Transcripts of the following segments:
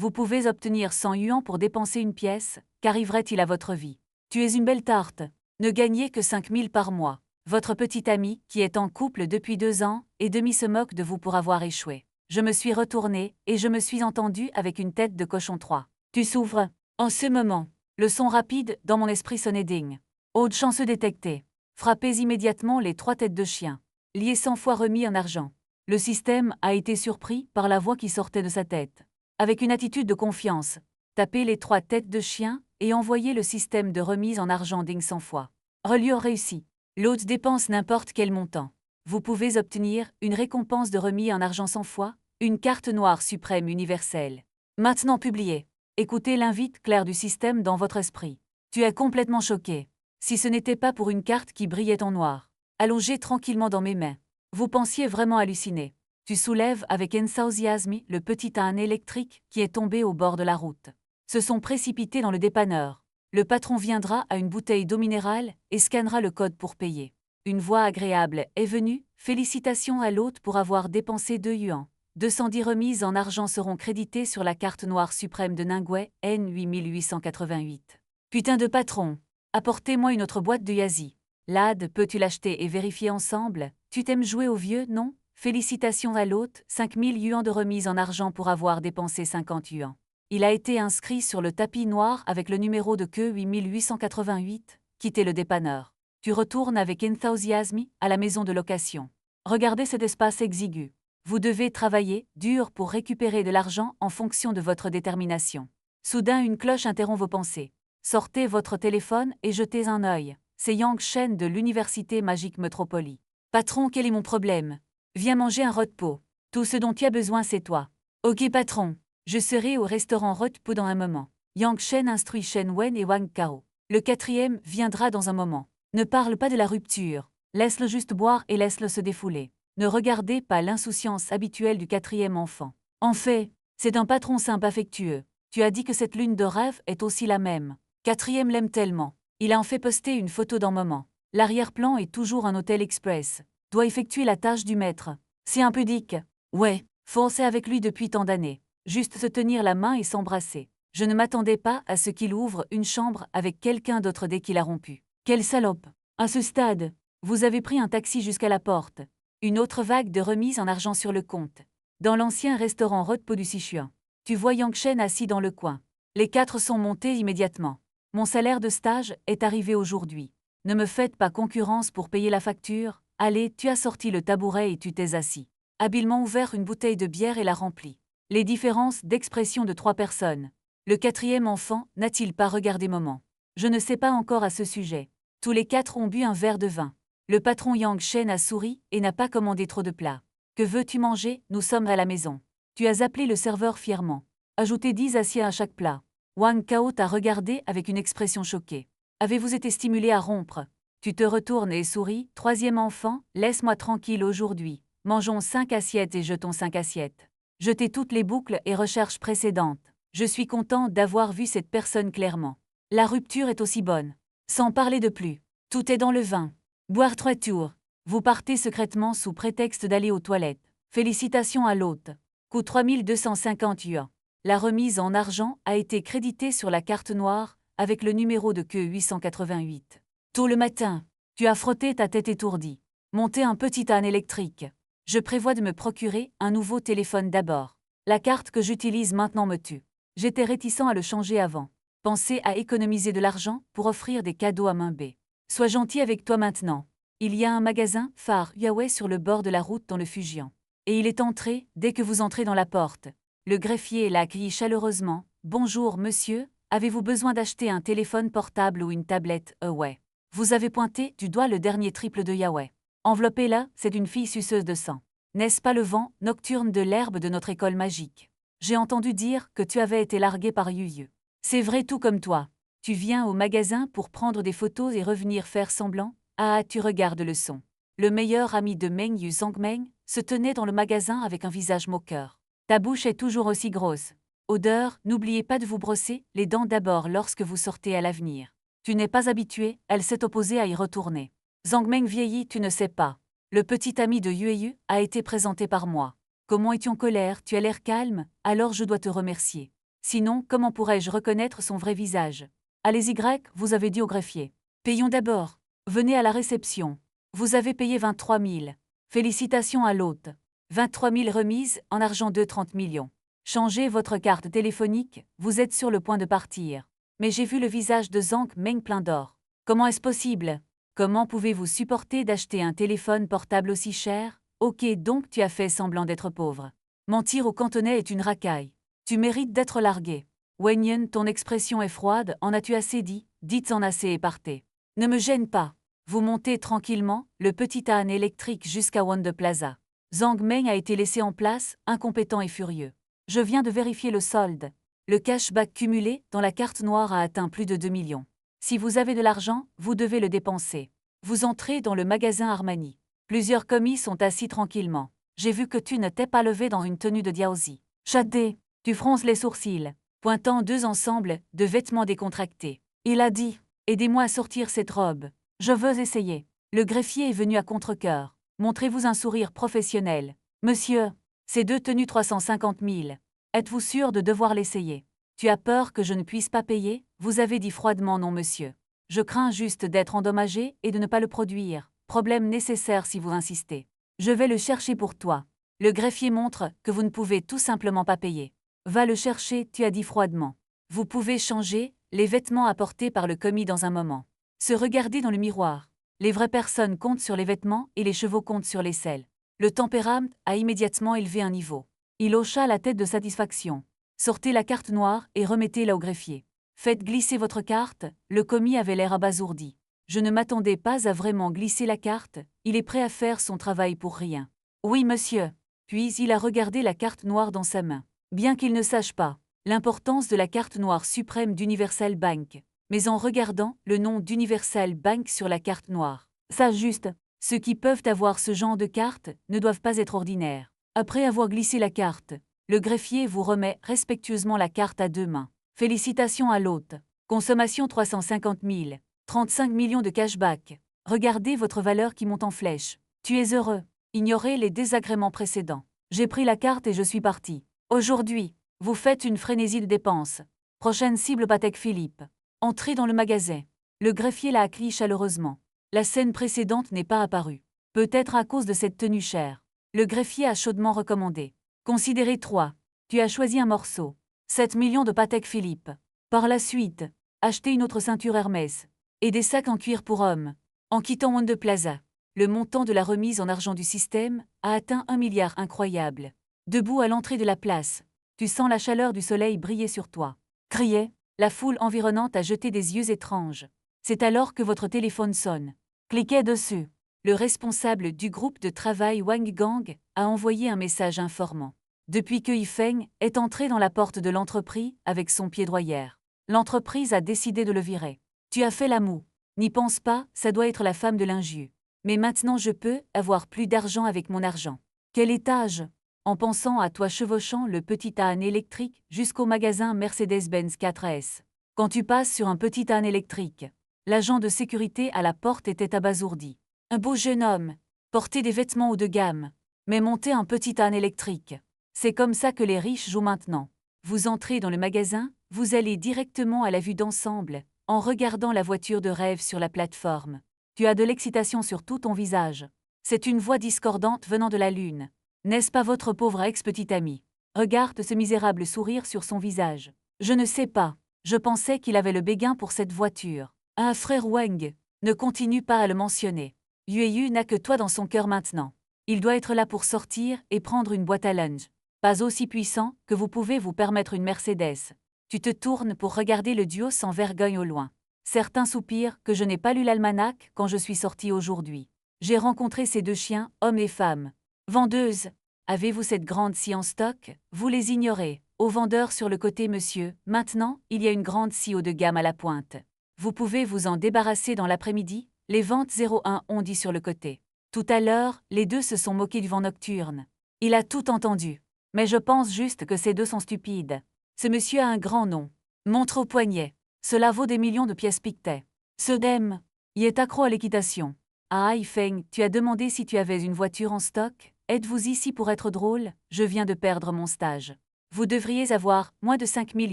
Vous pouvez obtenir 100 yuans pour dépenser une pièce, qu'arriverait-il à votre vie? Tu es une belle tarte. Ne gagnez que 5 000 par mois. Votre petite amie, qui est en couple depuis 2 ans et demi, se moque de vous pour avoir échoué. Je me suis retournée et je me suis entendue avec une tête de cochon 3. Tu souffres? En ce moment, le son rapide dans mon esprit sonnait ding. Aude chanceux détecté. Frappez immédiatement les 3 têtes de chien. Liés 100 fois remis en argent. Le système a été surpris par la voix qui sortait de sa tête. Avec une attitude de confiance, tapez les 3 têtes de chien et envoyez le système de remise en argent ding 100 fois. Reliure réussi. L'hôte dépense n'importe quel montant. Vous pouvez obtenir une récompense de remis en argent 100 fois, une carte noire suprême universelle. Maintenant publié. Écoutez l'invite claire du système dans votre esprit. Tu es complètement choqué. Si ce n'était pas pour une carte qui brillait en noir, allongée tranquillement dans mes mains, vous pensiez vraiment halluciner. Tu soulèves avec enthousiasme le petit âne électrique qui est tombé au bord de la route. Se sont précipités dans le dépanneur. Le patron viendra à une bouteille d'eau minérale et scannera le code pour payer. Une voix agréable est venue. Félicitations à l'hôte pour avoir dépensé 2 yuans. 210 remises en argent seront créditées sur la carte noire suprême de Ningwei, N8888. Putain de patron. Apportez-moi une autre boîte de Yazi. Lad, peux-tu l'acheter et vérifier ensemble? Tu t'aimes jouer au vieux, non? Félicitations à l'hôte, 5000 yuans de remise en argent pour avoir dépensé 50 yuans. Il a été inscrit sur le tapis noir avec le numéro de queue 8888. Quittez le dépanneur. Tu retournes avec enthousiasme à la maison de location. Regardez cet espace exigu. Vous devez travailler dur pour récupérer de l'argent en fonction de votre détermination. Soudain, une cloche interrompt vos pensées. Sortez votre téléphone et jetez un œil. C'est Yang Shen de l'Université Magique Metropolis. Patron, quel est mon problème? Viens manger un rot-pot. Tout ce dont tu as besoin, c'est toi. Ok patron. Je serai au restaurant rot-pot dans un moment. Yang Shen instruit Shen Wen et Wang Kao. Le 4e viendra dans un moment. Ne parle pas de la rupture. Laisse-le juste boire et laisse-le se défouler. Ne regardez pas l'insouciance habituelle du 4e enfant. En fait, c'est un patron simple affectueux. Tu as dit que cette lune de rêve est aussi la même. 4e l'aime tellement. Il a en fait posté une photo d'un moment. L'arrière-plan est toujours un hôtel express. Doit effectuer la tâche du maître. C'est impudique. Ouais, forcé avec lui depuis tant d'années. Juste se tenir la main et s'embrasser. Je ne m'attendais pas à ce qu'il ouvre une chambre avec quelqu'un d'autre dès qu'il a rompu. Quelle salope! À ce stade, vous avez pris un taxi jusqu'à la porte. Une autre vague de remise en argent sur le compte. Dans l'ancien restaurant Rot-Po du Sichuan. Tu vois Yang Shen assis dans le coin. Les 4 sont montés immédiatement. Mon salaire de stage est arrivé aujourd'hui. Ne me faites pas concurrence pour payer la facture. Allez, tu as sorti le tabouret et tu t'es assis. Habilement ouvert une bouteille de bière et l'a remplie. Les différences d'expression de 3 personnes. Le 4e enfant n'a-t-il pas regardé moment? Je ne sais pas encore à ce sujet. Tous les 4 ont bu un verre de vin. Le patron Yang Shen a souri et n'a pas commandé trop de plats. Que veux-tu manger? Nous sommes à la maison. Tu as appelé le serveur fièrement. Ajoutez 10 assiettes à chaque plat. Wang Kao t'a regardé avec une expression choquée. Avez-vous été stimulé à rompre? Tu te retournes et souris. 3e enfant, laisse-moi tranquille aujourd'hui. Mangeons 5 assiettes et jetons 5 assiettes. Jetez toutes les boucles et recherches précédentes. Je suis content d'avoir vu cette personne clairement. La rupture est aussi bonne. Sans parler de plus. Tout est dans le vin. Boire 3 tours. Vous partez secrètement sous prétexte d'aller aux toilettes. Félicitations à l'hôte. Coût 3250 yuan. La remise en argent a été créditée sur la carte noire avec le numéro de queue 888. Tôt le matin, tu as frotté ta tête étourdie. Monté un petit âne électrique. Je prévois de me procurer un nouveau téléphone d'abord. La carte que j'utilise maintenant me tue. J'étais réticent à le changer avant. Pensez à économiser de l'argent pour offrir des cadeaux à main B. Sois gentil avec toi maintenant. Il y a un magasin phare Huawei sur le bord de la route dans le Fujian. Et il est entré dès que vous entrez dans la porte. Le greffier l'a accueilli chaleureusement. Bonjour monsieur, avez-vous besoin d'acheter un téléphone portable ou une tablette Huawei? Vous avez pointé du doigt le dernier triple de Huawei. Enveloppez-la, c'est une fille suceuse de sang. N'est-ce pas le vent nocturne de l'herbe de notre école magique? J'ai entendu dire que tu avais été largué par Yu. C'est vrai tout comme toi. Tu viens au magasin pour prendre des photos et revenir faire semblant? Ah, tu regardes le son. Le meilleur ami de Meng Yu Zhangmeng se tenait dans le magasin avec un visage moqueur. Ta bouche est toujours aussi grosse. Odeur, n'oubliez pas de vous brosser les dents d'abord lorsque vous sortez à l'avenir. Tu n'es pas habitué, elle s'est opposée à y retourner. Zhangmeng vieillit, tu ne sais pas. Le petit ami de Yueyu a été présenté par moi. Comment es-tu en colère? Tu as l'air calme, alors je dois te remercier. Sinon, comment pourrais-je reconnaître son vrai visage? Allez-y, vous avez dit au greffier. Payons d'abord. Venez à la réception. Vous avez payé 23 000. Félicitations à l'hôte. 23 000 remises en argent de 30 millions. Changez votre carte téléphonique, vous êtes sur le point de partir. Mais j'ai vu le visage de Zhang Meng plein d'or. Comment est-ce possible? Comment pouvez-vous supporter d'acheter un téléphone portable aussi cher? Ok, donc tu as fait semblant d'être pauvre. Mentir au cantonais est une racaille. Tu mérites d'être largué. Wenyan, ton expression est froide, en as-tu assez dit? Dites-en assez et partez. Ne me gêne pas. Vous montez tranquillement, le petit âne électrique jusqu'à Wonder Plaza. Zhang Meng a été laissé en place, incompétent et furieux. Je viens de vérifier le solde. Le cashback cumulé dans la carte noire a atteint plus de 2 millions. Si vous avez de l'argent, vous devez le dépenser. Vous entrez dans le magasin Armani. Plusieurs commis sont assis tranquillement. J'ai vu que tu ne t'es pas levé dans une tenue de Diaozi. Chadé, tu fronces les sourcils, pointant deux ensembles de vêtements décontractés. Il a dit, aidez-moi à sortir cette robe. Je veux essayer. Le greffier est venu à contre-cœur. Montrez-vous un sourire professionnel. Monsieur, ces deux tenues 350 000. Êtes-vous sûr de devoir l'essayer? Tu as peur que je ne puisse pas payer? Vous avez dit froidement non, monsieur. Je crains juste d'être endommagé et de ne pas le produire. Problème nécessaire si vous insistez. Je vais le chercher pour toi. Le greffier montre que vous ne pouvez tout simplement pas payer. Va le chercher, tu as dit froidement. Vous pouvez changer les vêtements apportés par le commis dans un moment. Se regarder dans le miroir. Les vraies personnes comptent sur les vêtements et les chevaux comptent sur les selles. Le tempérament a immédiatement élevé un niveau. Il hocha la tête de satisfaction. Sortez la carte noire et remettez-la au greffier. Faites glisser votre carte, le commis avait l'air abasourdi. Je ne m'attendais pas à vraiment glisser la carte, il est prêt à faire son travail pour rien. Oui, monsieur. Puis il a regardé la carte noire dans sa main. Bien qu'il ne sache pas l'importance de la carte noire suprême d'Universal Bank, mais en regardant le nom d'Universal Bank sur la carte noire. Ça juste, ceux qui peuvent avoir ce genre de carte ne doivent pas être ordinaires. Après avoir glissé la carte, le greffier vous remet respectueusement la carte à deux mains. Félicitations à l'hôte. Consommation 350 000. 35 millions de cashback. Regardez votre valeur qui monte en flèche. Tu es heureux. Ignorez les désagréments précédents. J'ai pris la carte et je suis parti. Aujourd'hui, vous faites une frénésie de dépenses. Prochaine cible Patek Philippe. Entrez dans le magasin. Le greffier l'a accueilli chaleureusement. La scène précédente n'est pas apparue. Peut-être à cause de cette tenue chère. Le greffier a chaudement recommandé. Considérez 3. Tu as choisi un morceau. 7 millions de Patek Philippe. Par la suite, achetez une autre ceinture Hermès. Et des sacs en cuir pour hommes. En quittant Wonder Plaza, le montant de la remise en argent du système a atteint 1 milliard incroyable. Debout à l'entrée de la place, tu sens la chaleur du soleil briller sur toi. Criait, la foule environnante a jeté des yeux étranges. C'est alors que votre téléphone sonne. Cliquez dessus. Le responsable du groupe de travail Wang Gang a envoyé un message informant. Depuis que Yifeng est entré dans la porte de l'entreprise avec son piédroyère, l'entreprise a décidé de le virer. Tu as fait la moue. N'y pense pas, ça doit être la femme de l'injus. Mais maintenant je peux avoir plus d'argent avec mon argent. Quel étage? En pensant à toi chevauchant le petit âne électrique jusqu'au magasin Mercedes-Benz 4S. Quand tu passes sur un petit âne électrique, l'agent de sécurité à la porte était abasourdi. Un beau jeune homme, porter des vêtements haut de gamme, mais monter un petit âne électrique. C'est comme ça que les riches jouent maintenant. Vous entrez dans le magasin, vous allez directement à la vue d'ensemble, en regardant la voiture de rêve sur la plateforme. Tu as de l'excitation sur tout ton visage. C'est une voix discordante venant de la lune. N'est-ce pas votre pauvre ex-petit ami? Regarde ce misérable sourire sur son visage. Je ne sais pas. Je pensais qu'il avait le béguin pour cette voiture. Ah, frère Wang, ne continue pas à le mentionner. Yueyu n'a que toi dans son cœur maintenant. Il doit être là pour sortir et prendre une boîte à lunch. Pas aussi puissant que vous pouvez vous permettre une Mercedes. Tu te tournes pour regarder le duo sans vergogne au loin. Certains soupirent que je n'ai pas lu l'almanach quand je suis sorti aujourd'hui. J'ai rencontré ces deux chiens, hommes et femmes. Vendeuse, avez-vous cette grande scie en stock? Vous les ignorez. Au vendeur sur le côté, monsieur, maintenant, il y a une grande scie haut de gamme à la pointe. Vous pouvez vous en débarrasser dans l'après-midi? Les ventes 01 ont dit sur le côté. Tout à l'heure, les deux se sont moqués du vent nocturne. Il a tout entendu. Mais je pense juste que ces deux sont stupides. Ce monsieur a un grand nom. Montre au poignet. Cela vaut des millions de pièces pictées. Ce dème y est accro à l'équitation. Ah, Yifeng, tu as demandé si tu avais une voiture en stock? Êtes-vous ici pour être drôle? Je viens de perdre mon stage. Vous devriez avoir moins de 5000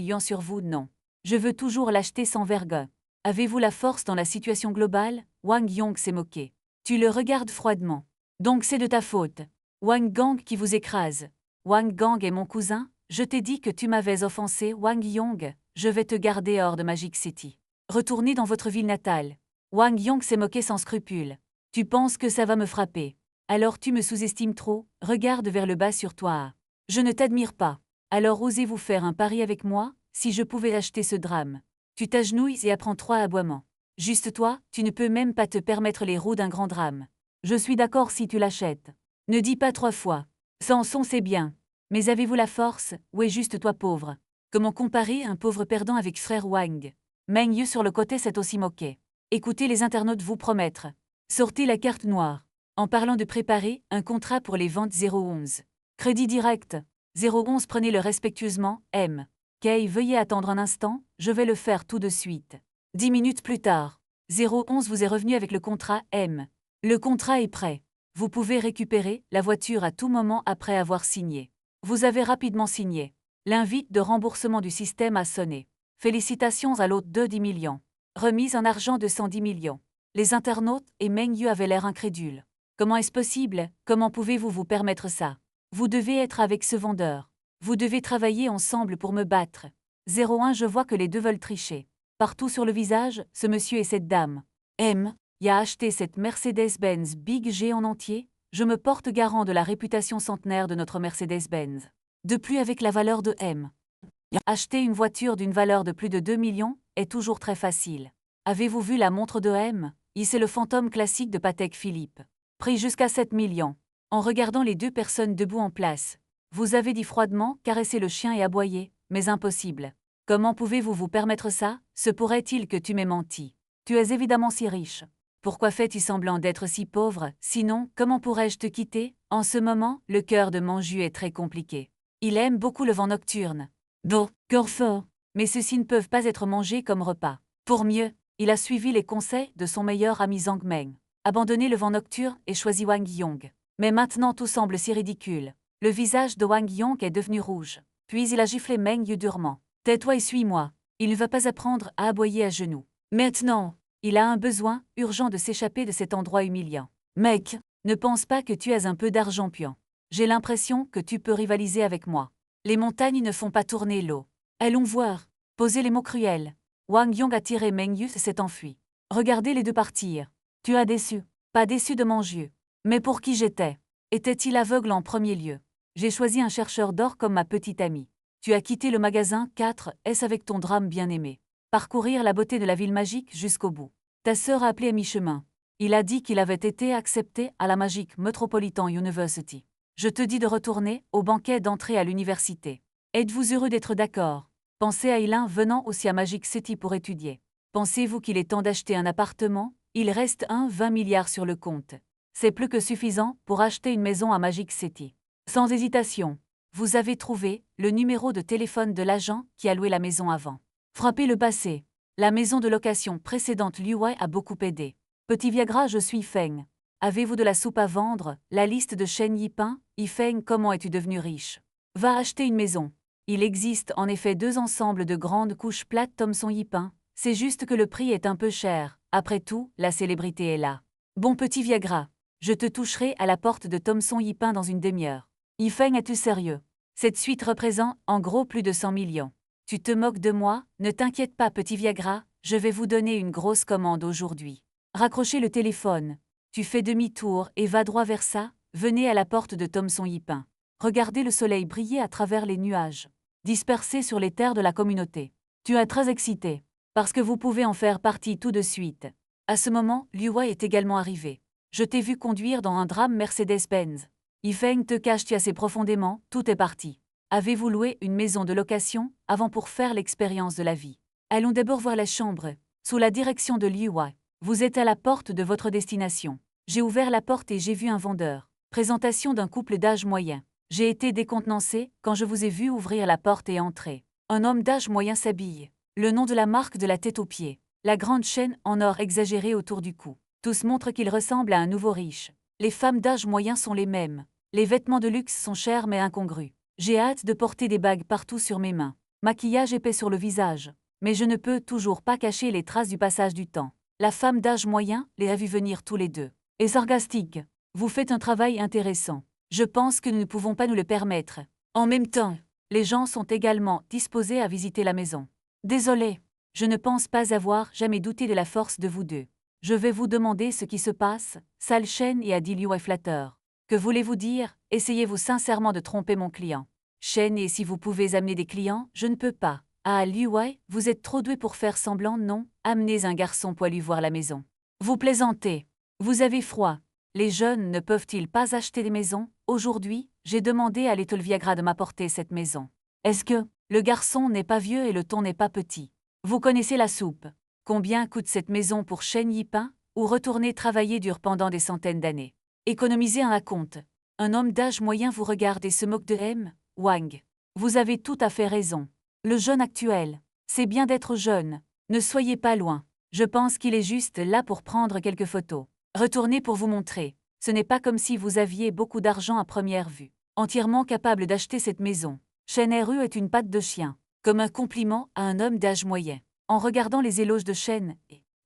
yuans sur vous, non. Je veux toujours l'acheter sans vergogne. Avez-vous la force dans la situation globale? Wang Yong s'est moqué. Tu le regardes froidement. Donc c'est de ta faute. Wang Gang qui vous écrase. Wang Gang est mon cousin? Je t'ai dit que tu m'avais offensé, Wang Yong. Je vais te garder hors de Magic City. Retournez dans votre ville natale. Wang Yong s'est moqué sans scrupule. Tu penses que ça va me frapper? Alors tu me sous-estimes trop, regarde vers le bas sur toi. Je ne t'admire pas. Alors osez-vous faire un pari avec moi, si je pouvais acheter ce drame? Tu t'agenouilles et apprends 3 aboiements. Juste toi, tu ne peux même pas te permettre les roues d'un grand drame. Je suis d'accord si tu l'achètes. Ne dis pas 3 fois. Samson c'est bien. Mais avez-vous la force, ou est juste toi pauvre? Comment comparer un pauvre perdant avec frère Wang? Meng Yu sur le côté s'est aussi moqué. Écoutez les internautes vous promettre. Sortez la carte noire. En parlant de préparer un contrat pour les ventes 011. Crédit direct. 011 prenez-le respectueusement, M. Kay veuillez attendre un instant, je vais le faire tout de suite. 10 minutes plus tard. 011 vous est revenu avec le contrat M. Le contrat est prêt. Vous pouvez récupérer la voiture à tout moment après avoir signé. Vous avez rapidement signé. L'invite de remboursement du système a sonné. Félicitations à l'hôte de 10 millions. Remise en argent de 110 millions. Les internautes et Meng Yu avaient l'air incrédules. Comment est-ce possible? Comment pouvez-vous vous permettre ça? Vous devez être avec ce vendeur. Vous devez travailler ensemble pour me battre. 01 Je vois que les deux veulent tricher. Partout sur le visage, ce monsieur et cette dame. M. Y a acheté cette Mercedes-Benz Big G en entier. Je me porte garant de la réputation centenaire de notre Mercedes-Benz. De plus avec la valeur de M. Acheter une voiture d'une valeur de plus de 2 millions est toujours très facile. Avez-vous vu la montre de M? C'est le fantôme classique de Patek Philippe. Prix jusqu'à 7 millions. En regardant les deux personnes debout en place, vous avez dit froidement caresser le chien et aboyer, mais impossible. Comment pouvez-vous vous permettre ça? Se pourrait-il que tu m'aies menti? Tu es évidemment si riche. Pourquoi fais-tu semblant d'être si pauvre? Sinon, comment pourrais-je te quitter? En ce moment, le cœur de Manju est très compliqué. Il aime beaucoup le vent nocturne. Bon, cœur fort. Mais ceux-ci ne peuvent pas être mangés comme repas. Pour mieux, il a suivi les conseils de son meilleur ami Zhang Meng. Abandonner le vent nocturne et choisi Wang Yong. Mais maintenant tout semble si ridicule. Le visage de Wang Yong est devenu rouge. Puis il a giflé Meng Yu durement. Tais-toi et suis-moi. Il ne va pas apprendre à aboyer à genoux. Maintenant, il a un besoin urgent de s'échapper de cet endroit humiliant. Mec, ne pense pas que tu as un peu d'argent puant. J'ai l'impression que tu peux rivaliser avec moi. Les montagnes ne font pas tourner l'eau. Allons voir. Posez les mots cruels. Wang Yong a tiré Meng Yu et s'est enfui. Regardez les deux partir. Tu as déçu. Pas déçu de Manju. Mais pour qui j'étais? Était-il aveugle en premier lieu? J'ai choisi un chercheur d'or comme ma petite amie. Tu as quitté le magasin 4S avec ton drame bien-aimé. Parcourir la beauté de la ville magique jusqu'au bout. Ta sœur a appelé à mi-chemin. Il a dit qu'il avait été accepté à la Magic Metropolitan University. Je te dis de retourner au banquet d'entrée à l'université. Êtes-vous heureux d'être d'accord? Pensez à Ilin venant aussi à Magic City pour étudier. Pensez-vous qu'il est temps d'acheter un appartement? Il reste 20 milliards sur le compte. C'est plus que suffisant pour acheter une maison à Magic City. Sans hésitation, vous avez trouvé le numéro de téléphone de l'agent qui a loué la maison avant. Frappez le passé. La maison de location précédente Liu Wei a beaucoup aidé. Petit Viagra, je suis Feng. Avez-vous de la soupe à vendre? La liste de Shen Yiping. Feng, comment es-tu devenu riche? Va acheter une maison. Il existe en effet 2 ensembles de grandes couches plates Thomson Yiping. C'est juste que le prix est un peu cher. Après tout, la célébrité est là. Bon petit Viagra. Je te toucherai à la porte de Thomson Yiping dans une demi-heure. Feng, es-tu sérieux? Cette suite représente en gros plus de 100 millions. Tu te moques de moi? Ne t'inquiète pas petit Viagra, je vais vous donner une grosse commande aujourd'hui. Raccrochez le téléphone. Tu fais demi-tour et va droit vers ça. Venez à la porte de Thomson Yiping. Regardez le soleil briller à travers les nuages, dispersés sur les terres de la communauté. Tu es très excité, parce que vous pouvez en faire partie tout de suite. À ce moment, Liu Wei est également arrivé. Je t'ai vu conduire dans un drame Mercedes-Benz. Feng te cache-tu assez profondément, tout est parti. Avez-vous loué une maison de location avant pour faire l'expérience de la vie? Allons d'abord voir la chambre, sous la direction de Liu Wei. Vous êtes à la porte de votre destination. J'ai ouvert la porte et j'ai vu un vendeur. Présentation d'un couple d'âge moyen. J'ai été décontenancé quand je vous ai vu ouvrir la porte et entrer. Un homme d'âge moyen s'habille. Le nom de la marque de la tête aux pieds. La grande chaîne en or exagérée autour du cou. Tous montrent qu'il ressemble à un nouveau riche. Les femmes d'âge moyen sont les mêmes. Les vêtements de luxe sont chers mais incongrus. J'ai hâte de porter des bagues partout sur mes mains. Maquillage épais sur le visage. Mais je ne peux toujours pas cacher les traces du passage du temps. La femme d'âge moyen les a vus venir tous les deux. Et sarcastique. Vous faites un travail intéressant. Je pense que nous ne pouvons pas nous le permettre. En même temps, les gens sont également disposés à visiter la maison. Désolé, je ne pense pas avoir jamais douté de la force de vous deux. Je vais vous demander ce qui se passe, sale Shen et a dit Liu est flatteur. Que voulez-vous dire? Essayez-vous sincèrement de tromper mon client. Shen, et si vous pouvez amener des clients, je ne peux pas. Ah, Liu Wei, vous êtes trop doué pour faire semblant, non? Amenez un garçon poilu voir la maison. Vous plaisantez. Vous avez froid. Les jeunes ne peuvent-ils pas acheter des maisons? Aujourd'hui, j'ai demandé à Little Viagra de m'apporter cette maison. Est-ce que le garçon n'est pas vieux et le ton n'est pas petit? Vous connaissez la soupe. Combien coûte cette maison pour Shen Yipin? Ou retourner travailler dur pendant des centaines d'années? Économiser un acompte. Un homme d'âge moyen vous regarde et se moque de M. Wang. Vous avez tout à fait raison. Le jeune actuel. C'est bien d'être jeune. Ne soyez pas loin. Je pense qu'il est juste là pour prendre quelques photos. Retournez pour vous montrer. Ce n'est pas comme si vous aviez beaucoup d'argent à première vue. Entièrement capable d'acheter cette maison. Shen Ru est une patte de chien. Comme un compliment à un homme d'âge moyen. En regardant les éloges de Shen,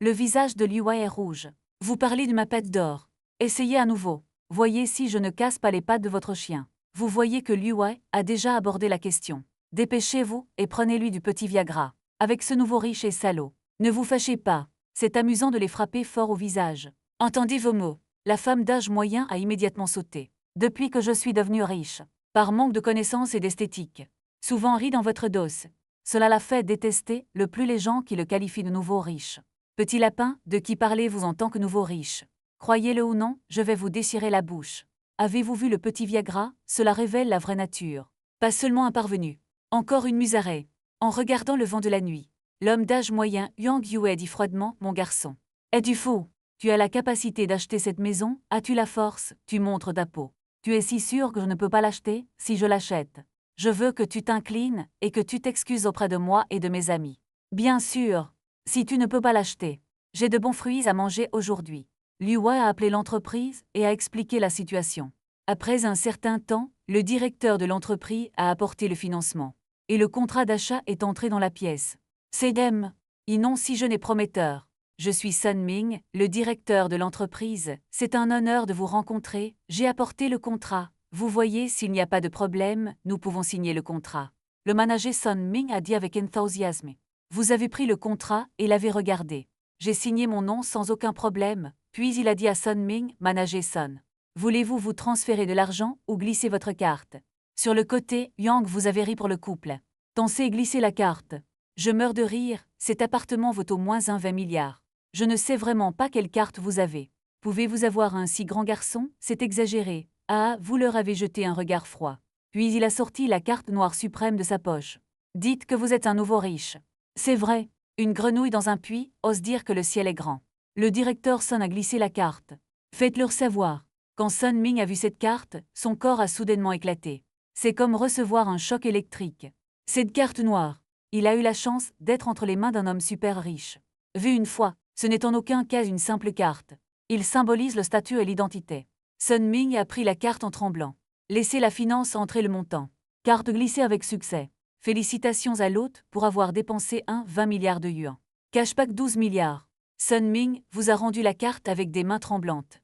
le visage de Liu Wei est rouge. Vous parlez de ma patte d'or. Essayez à nouveau. Voyez si je ne casse pas les pattes de votre chien. Vous voyez que Liu Wei a déjà abordé la question. Dépêchez-vous et prenez-lui du petit Viagra. Avec ce nouveau riche et salaud. Ne vous fâchez pas. C'est amusant de les frapper fort au visage. Entendez vos mots. La femme d'âge moyen a immédiatement sauté. Depuis que je suis devenue riche. Par manque de connaissances et d'esthétique. Souvent rit dans votre dos. Cela la fait détester le plus les gens qui le qualifient de nouveau riche. Petit lapin, de qui parlez-vous en tant que nouveau riche? Croyez-le ou non, je vais vous déchirer la bouche. Avez-vous vu le petit Viagra? Cela révèle la vraie nature. Pas seulement un parvenu. Encore une musarée. En regardant le vent de la nuit, l'homme d'âge moyen Yang Yue dit froidement, mon garçon. Es-tu fou? Tu as la capacité d'acheter cette maison, as-tu la force? Tu montres ta peau. Tu es si sûr que je ne peux pas l'acheter, si je l'achète. Je veux que tu t'inclines et que tu t'excuses auprès de moi et de mes amis. Bien sûr. Si tu ne peux pas l'acheter. J'ai de bons fruits à manger aujourd'hui. Liu Wei a appelé l'entreprise et a expliqué la situation. Après un certain temps, le directeur de l'entreprise a apporté le financement. Et le contrat d'achat est entré dans la pièce. C'est dem. Non si jeune et prometteur. Je suis Sun Ming, le directeur de l'entreprise. C'est un honneur de vous rencontrer. J'ai apporté le contrat. Vous voyez, s'il n'y a pas de problème, nous pouvons signer le contrat. Le manager Sun Ming a dit avec enthousiasme. Vous avez pris le contrat et l'avez regardé. J'ai signé mon nom sans aucun problème. Puis il a dit à Sun Ming, manager Sun. Voulez-vous vous transférer de l'argent ou glisser votre carte? Sur le côté, Yang, vous avez ri pour le couple. Tensez et glissez la carte. Je meurs de rire, cet appartement vaut au moins 20 milliards. Je ne sais vraiment pas quelle carte vous avez. Pouvez-vous avoir un si grand garçon? C'est exagéré. Ah, vous leur avez jeté un regard froid. Puis il a sorti la carte noire suprême de sa poche. Dites que vous êtes un nouveau riche. C'est vrai. Une grenouille dans un puits ose dire que le ciel est grand. Le directeur Sun a glissé la carte. Faites-leur savoir. Quand Sun Ming a vu cette carte, son corps a soudainement éclaté. C'est comme recevoir un choc électrique. Cette carte noire. Il a eu la chance d'être entre les mains d'un homme super riche. Vu une fois, ce n'est en aucun cas une simple carte. Il symbolise le statut et l'identité. Sun Ming a pris la carte en tremblant. Laissez la finance entrer le montant. Carte glissée avec succès. Félicitations à l'hôte pour avoir dépensé 20 milliards de yuan. Cashback 12 milliards. Sun Ming vous a rendu la carte avec des mains tremblantes.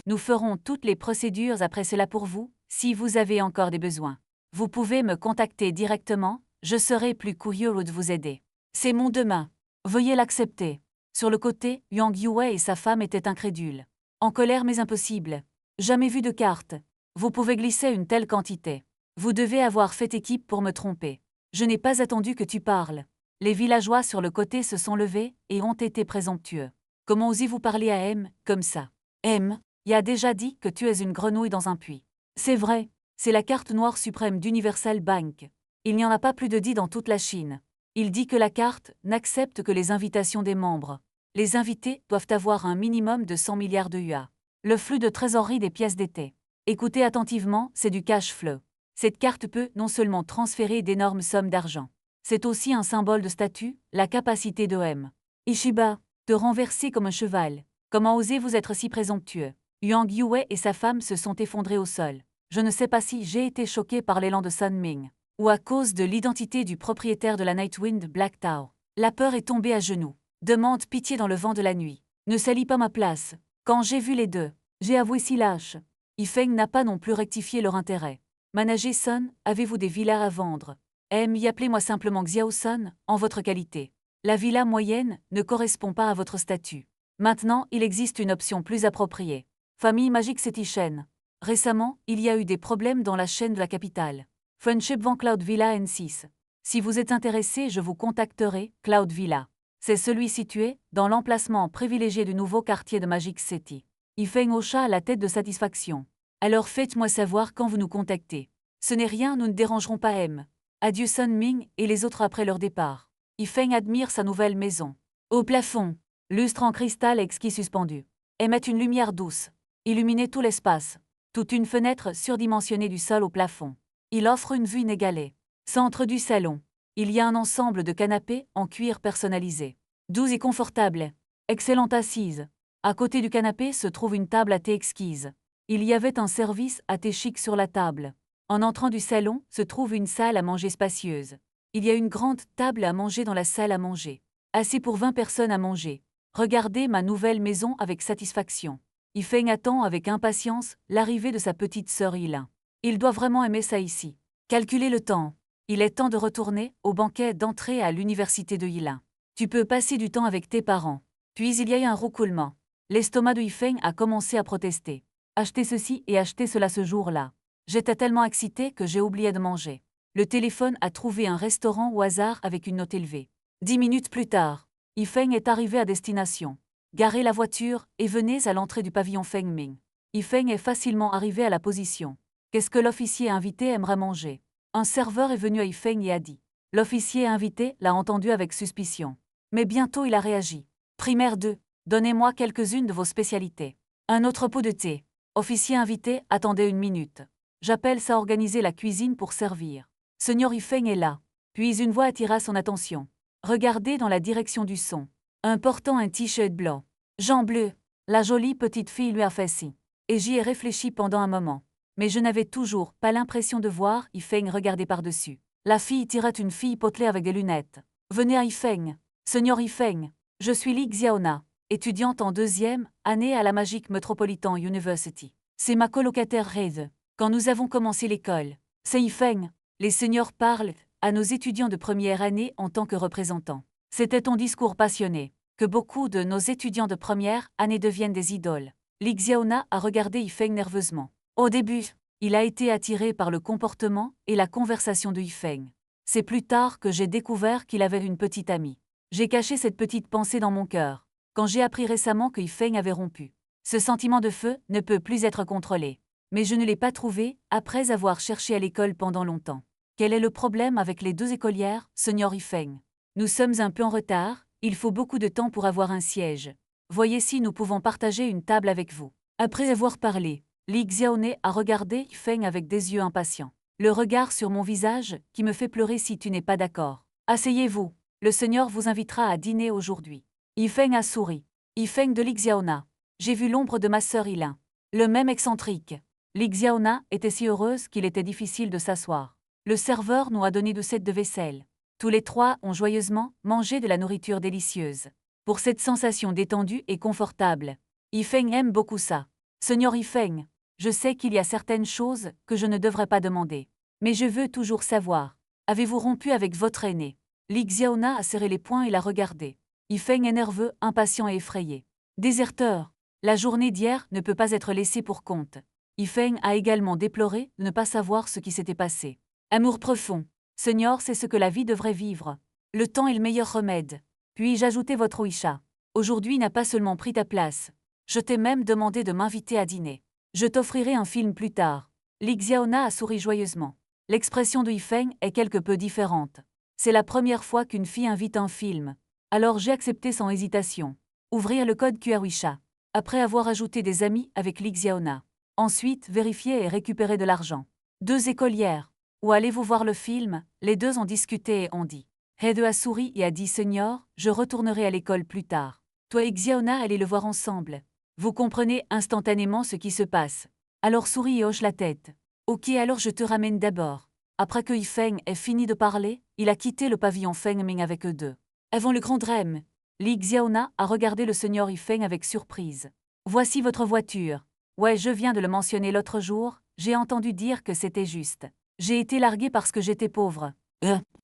Nous ferons toutes les procédures après cela pour vous, si vous avez encore des besoins. Vous pouvez me contacter directement, je serai plus curieux de vous aider. C'est mon demain. Veuillez l'accepter. Sur le côté, Yang Yue et sa femme étaient incrédules. En colère mais impossible. Jamais vu de carte. Vous pouvez glisser une telle quantité. Vous devez avoir fait équipe pour me tromper. Je n'ai pas attendu que tu parles. Les villageois sur le côté se sont levés et ont été présomptueux. Comment osez-vous parler à M comme ça? Y a déjà dit que tu es une grenouille dans un puits. C'est vrai, c'est la carte noire suprême d'Universal Bank. Il n'y en a pas plus de 10 dans toute la Chine. Il dit que la carte n'accepte que les invitations des membres. Les invités doivent avoir un minimum de 100 milliards de yuan. Le flux de trésorerie des pièces d'été. Écoutez attentivement, c'est du cash flow. Cette carte peut non seulement transférer d'énormes sommes d'argent. C'est aussi un symbole de statut, la capacité de M. Ishiba, te renverser comme un cheval. Comment osez-vous être si présomptueux? Yang Yue et sa femme se sont effondrés au sol. Je ne sais pas si j'ai été choqué par l'élan de Sun Ming, ou à cause de l'identité du propriétaire de la Nightwind Black Tower. La peur est tombée à genoux. Demande pitié dans le vent de la nuit. Ne salis pas ma place. Quand j'ai vu les deux, j'ai avoué si lâche. Yifeng n'a pas non plus rectifié leur intérêt. Manager Sun, avez-vous des villas à vendre? Appelez-moi simplement Xiao Sun, en votre qualité. La villa moyenne ne correspond pas à votre statut. Maintenant, il existe une option plus appropriée. Famille Magic City Chain. Récemment, il y a eu des problèmes dans la chaîne de la capitale. Friendship Van Cloud Villa N6. Si vous êtes intéressé, je vous contacterai, Cloud Villa. C'est celui situé dans l'emplacement privilégié du nouveau quartier de Magic City. Yifeng hocha la tête de satisfaction. Alors faites-moi savoir quand vous nous contactez. Ce n'est rien, nous ne dérangerons pas M. Adieu Sun Ming et les autres après leur départ. Yifeng admire sa nouvelle maison. Au plafond, lustre en cristal exquis suspendu. Émet une lumière douce. Illuminez tout l'espace. Toute une fenêtre surdimensionnée du sol au plafond. Il offre une vue inégalée. Centre du salon. Il y a un ensemble de canapés en cuir personnalisé. Doux et confortable. Excellente assise. À côté du canapé se trouve une table à thé exquise. Il y avait un service à thé chic sur la table. En entrant du salon se trouve une salle à manger spacieuse. Il y a une grande table à manger dans la salle à manger. Assez pour 20 personnes à manger. Regardez ma nouvelle maison avec satisfaction. Yifeng attend avec impatience l'arrivée de sa petite sœur Yilin. Il doit vraiment aimer ça ici. Calculez le temps. Il est temps de retourner au banquet d'entrée à l'université de Yilin. Tu peux passer du temps avec tes parents. Puis il y a eu un roucoulement. L'estomac de Yifeng a commencé à protester. Acheter ceci et acheter cela ce jour-là. J'étais tellement excitée que j'ai oublié de manger. Le téléphone a trouvé un restaurant au hasard avec une note élevée. 10 minutes plus tard, Yifeng est arrivé à destination. Garez la voiture et venez à l'entrée du pavillon Fengming. Yifeng est facilement arrivé à la position. Qu'est-ce que l'officier invité aimerait manger? Un serveur est venu à Yifeng et a dit. L'officier invité l'a entendu avec suspicion. Mais bientôt il a réagi. Primaire 2. Donnez-moi quelques-unes de vos spécialités. Un autre pot de thé. Officier invité, attendez une minute. J'appelle ça organiser la cuisine pour servir. Seigneur Yifeng est là. Puis une voix attira son attention. Regardez dans la direction du son. Un portant un t-shirt blanc. Jean bleu. La jolie petite fille lui a fait signe. Et j'y ai réfléchi pendant un moment. Mais je n'avais toujours pas l'impression de voir Yifeng regarder par-dessus. La fille tirait une fille potelée avec des lunettes. Venez à Yifeng. Seigneur Yifeng. Je suis Li Xiaona, étudiante en 2e année à la Magic Metropolitan University. C'est ma colocataire Reid. Quand nous avons commencé l'école, c'est Yifeng. Les seigneurs parlent à nos étudiants de première année en tant que représentants. C'était ton discours passionné, que beaucoup de nos étudiants de première année deviennent des idoles. Li Xiaona a regardé Yifeng nerveusement. Au début, il a été attiré par le comportement et la conversation de Yifeng. C'est plus tard que j'ai découvert qu'il avait une petite amie. J'ai caché cette petite pensée dans mon cœur, quand j'ai appris récemment que Yifeng avait rompu. Ce sentiment de feu ne peut plus être contrôlé. Mais je ne l'ai pas trouvé, après avoir cherché à l'école pendant longtemps. Quel est le problème avec les deux écolières, Seigneur Yifeng? Nous sommes un peu en retard, il faut beaucoup de temps pour avoir un siège. Voyez si nous pouvons partager une table avec vous. Après avoir parlé, Li Xiaoné a regardé Yifeng avec des yeux impatients. Le regard sur mon visage qui me fait pleurer si tu n'es pas d'accord. Asseyez-vous, le Seigneur vous invitera à dîner aujourd'hui. Yifeng a souri. Yifeng de Li Xiaona. J'ai vu l'ombre de ma sœur Yilin. Le même excentrique. Li Xiaona était si heureuse qu'il était difficile de s'asseoir. Le serveur nous a donné de cette de vaisselle. Tous les trois ont joyeusement mangé de la nourriture délicieuse. Pour cette sensation détendue et confortable. Yifeng aime beaucoup ça. Seigneur Yifeng, je sais qu'il y a certaines choses que je ne devrais pas demander. Mais je veux toujours savoir. Avez-vous rompu avec votre aîné? Li Xiaona a serré les poings et l'a regardé. Yifeng est nerveux, impatient et effrayé. Déserteur. La journée d'hier ne peut pas être laissée pour compte. Yifeng a également déploré de ne pas savoir ce qui s'était passé. Amour profond. Seigneur, c'est ce que la vie devrait vivre. Le temps est le meilleur remède. Puis-je ajouter votre Oisha? Aujourd'hui n'a pas seulement pris ta place. Je t'ai même demandé de m'inviter à dîner. Je t'offrirai un film plus tard. Li Xiaona a souri joyeusement. L'expression de Yifeng est quelque peu différente. C'est la première fois qu'une fille invite un film. Alors j'ai accepté sans hésitation. Ouvrir le code QR Oisha. Après avoir ajouté des amis avec Li Xiaona. Ensuite, vérifier et récupérer de l'argent. 2 écolières. Où allez-vous voir le film? Les deux ont discuté et ont dit. Heide a souri et a dit Seigneur, je retournerai à l'école plus tard. Toi et Xiaona allez le voir ensemble. Vous comprenez instantanément ce qui se passe. Alors souris et hoche la tête. Ok, alors je te ramène d'abord. Après que Yifeng ait fini de parler, il a quitté le pavillon Feng Ming avec eux deux. Avant le grand drame, Li Xiaona a regardé le seigneur Yifeng avec surprise. Voici votre voiture. Ouais, je viens de le mentionner l'autre jour, j'ai entendu dire que c'était juste. J'ai été largué parce que j'étais pauvre.